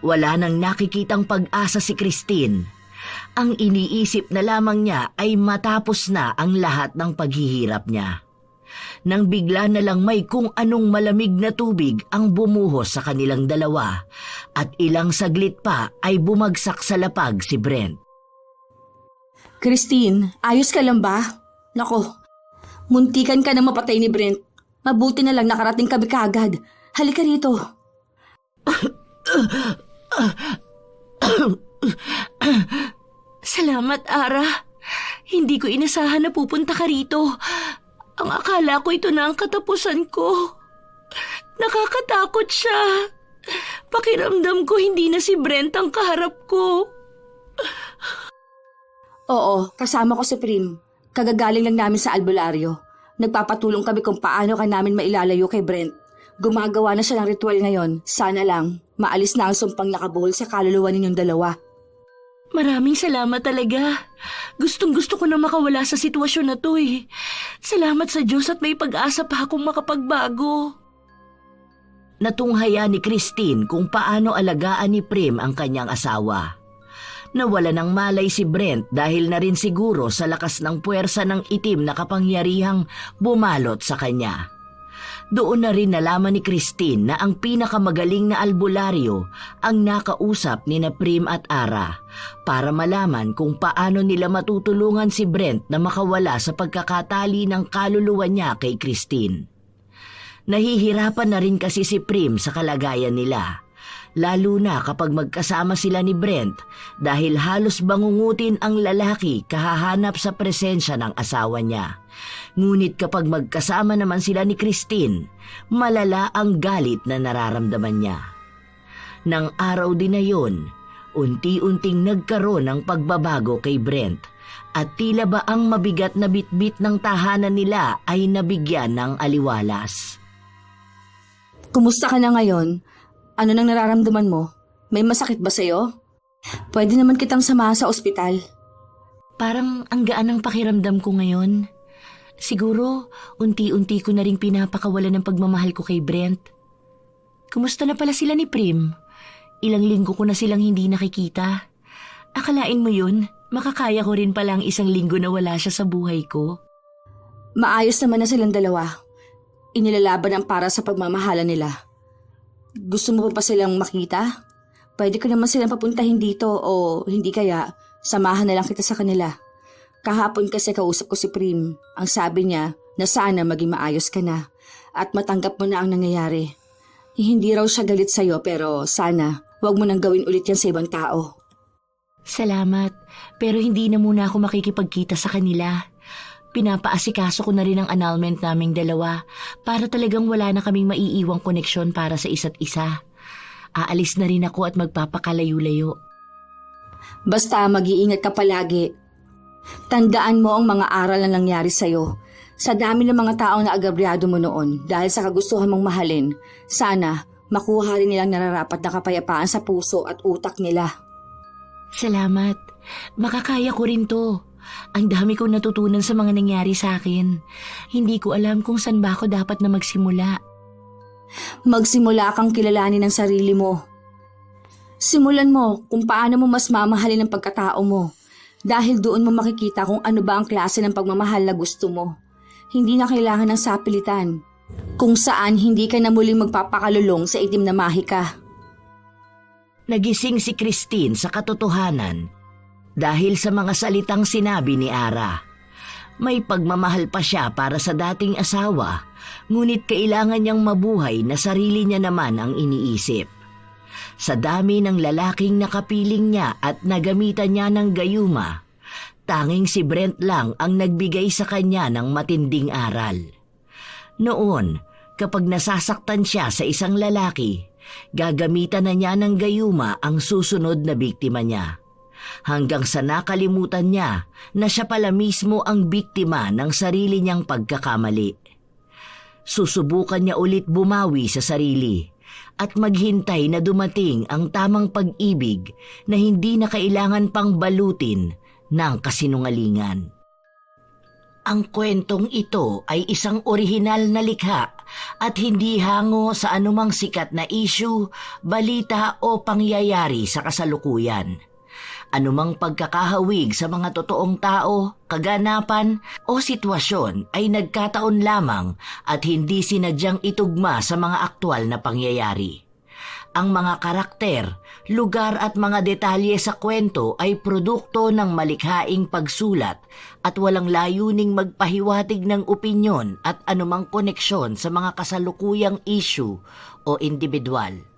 Wala nang nakikitang pag-asa si Christine. Ang iniisip na lamang niya ay matapos na ang lahat ng paghihirap niya. nang bigla na lang may kung anong malamig na tubig ang bumuhos sa kanilang dalawa at ilang saglit pa ay bumagsak sa lapag si Brent. Christine, ayos ka lang ba? Nako, muntikan ka na mapatay ni Brent. Mabuti na lang nakarating kami kaagad. Halika rito. Salamat, Ara. Hindi ko inasahan na pupunta ka rito. Ang akala ko ito na ang katapusan ko. Nakakatakot siya. Pakiramdam ko hindi na si Brent ang kaharap ko. Oo, kasama ko si Prim. Kagagaling lang namin sa albularyo. Nagpapatulong kami kung paano ka namin mailalayo kay Brent. Gumagawa na siya ng ritual ngayon. Sana lang, maalis na ang sumpang nakabuhol sa kaluluwa ninyong dalawa. Maraming salamat talaga. Gustong-gusto ko na makawala sa sitwasyon na to eh. Salamat sa Diyos at may pag-asa pa akong makapagbago. Natunghaya ni Christine kung paano alagaan ni Prim ang kanyang asawa. Nawala ng malay si Brent dahil na rin siguro sa lakas ng puwersa ng itim na kapangyarihang bumalot sa kanya. Doon na rin nalaman ni Christine na ang pinakamagaling na albularyo ang nakausap ni na Prim at Ara para malaman kung paano nila matutulungan si Brent na makawala sa pagkakatali ng kaluluwa niya kay Christine. Nahihirapan na rin kasi si Prim sa kalagayan nila, lalo na kapag magkasama sila ni Brent dahil halos bangungutin ang lalaki kahahanap sa presensya ng asawa niya. Ngunit kapag magkasama naman sila ni Christine, malala ang galit na nararamdaman niya. Nang araw din na yun, unti-unting nagkaroon ng pagbabago kay Brent at tila ba ang mabigat na bitbit ng tahanan nila ay nabigyan ng aliwalas. Kumusta ka na ngayon? Ano nang nararamdaman mo? May masakit ba sa'yo? Pwede naman kitang samahan sa ospital. Parang ang gaan ng pakiramdam ko ngayon. Siguro, unti-unti ko na rin pinapakawalan ng pagmamahal ko kay Brent. Kumusta na pala sila ni Prim? Ilang linggo ko na silang hindi nakikita. Akalain mo yun, makakaya ko rin palang 1 linggo na wala siya sa buhay ko. Maayos naman na silang dalawa. Inilalaban ang para sa pagmamahalan nila. Gusto mo pa silang makita? Pwede ko naman silang papuntahin dito o hindi kaya samahan na lang kita sa kanila. Kahapon kasi kausap ko si Prim. Ang sabi niya na sana maging maayos ka na at matanggap mo na ang nangyayari. Hindi raw siya galit sa'yo pero sana huwag mo nang gawin ulit yan sa ibang tao. Salamat, pero hindi na muna ako makikipagkita sa kanila. Pinapaasikaso ko na rin ang annulment naming dalawa para talagang wala na kaming maiiwang koneksyon para sa isa't isa. Aalis na rin ako at magpapakalayo-layo. Basta mag-iingat ka palagi. Tandaan mo ang mga aral na nangyari sa'yo. Sa dami ng mga taong naagabyado mo noon dahil sa kagustuhan mong mahalin, sana makuha rin nilang nararapat na kapayapaan sa puso at utak nila. Salamat. Makakaya ko rin to. Ang dami kong natutunan sa mga nangyari sa akin. Hindi ko alam kung saan ba ako dapat na magsimula. Magsimula kang kilalanin ang sarili mo. Simulan mo kung paano mo mas mamahalin ang pagkatao mo. Dahil doon mo makikita kung ano ba ang klase ng pagmamahal na gusto mo. Hindi na kailangan ng sapilitan. Kung saan hindi ka na muling magpapakalulong sa itim na mahika. Nagising si Christine sa katotohanan dahil sa mga salitang sinabi ni Ara. May pagmamahal pa siya para sa dating asawa, ngunit kailangan niyang mabuhay na sarili niya naman ang iniisip. Sa dami ng lalaking nakapiling niya at nagamitan niya ng gayuma, tanging si Brent lang ang nagbigay sa kanya ng matinding aral. Noon, kapag nasasaktan siya sa isang lalaki, gagamitan na niya ng gayuma ang susunod na biktima niya. Hanggang sa nakalimutan niya na siya pala mismo ang biktima ng sarili niyang pagkakamali. Susubukan niya ulit bumawi sa sarili at maghintay na dumating ang tamang pag-ibig na hindi na kailangan pang balutin ng kasinungalingan. Ang kwentong ito ay isang orihinal na likha at hindi hango sa anumang sikat na issue, balita o pangyayari sa kasalukuyan. Anumang pagkakahawig sa mga totoong tao, kaganapan o sitwasyon ay nagkataon lamang at hindi sinadyang itugma sa mga aktwal na pangyayari. Ang mga karakter, lugar at mga detalye sa kwento ay produkto ng malikhaing pagsulat at walang layuning magpahiwatig ng opinyon at anumang koneksyon sa mga kasalukuyang issue o individual.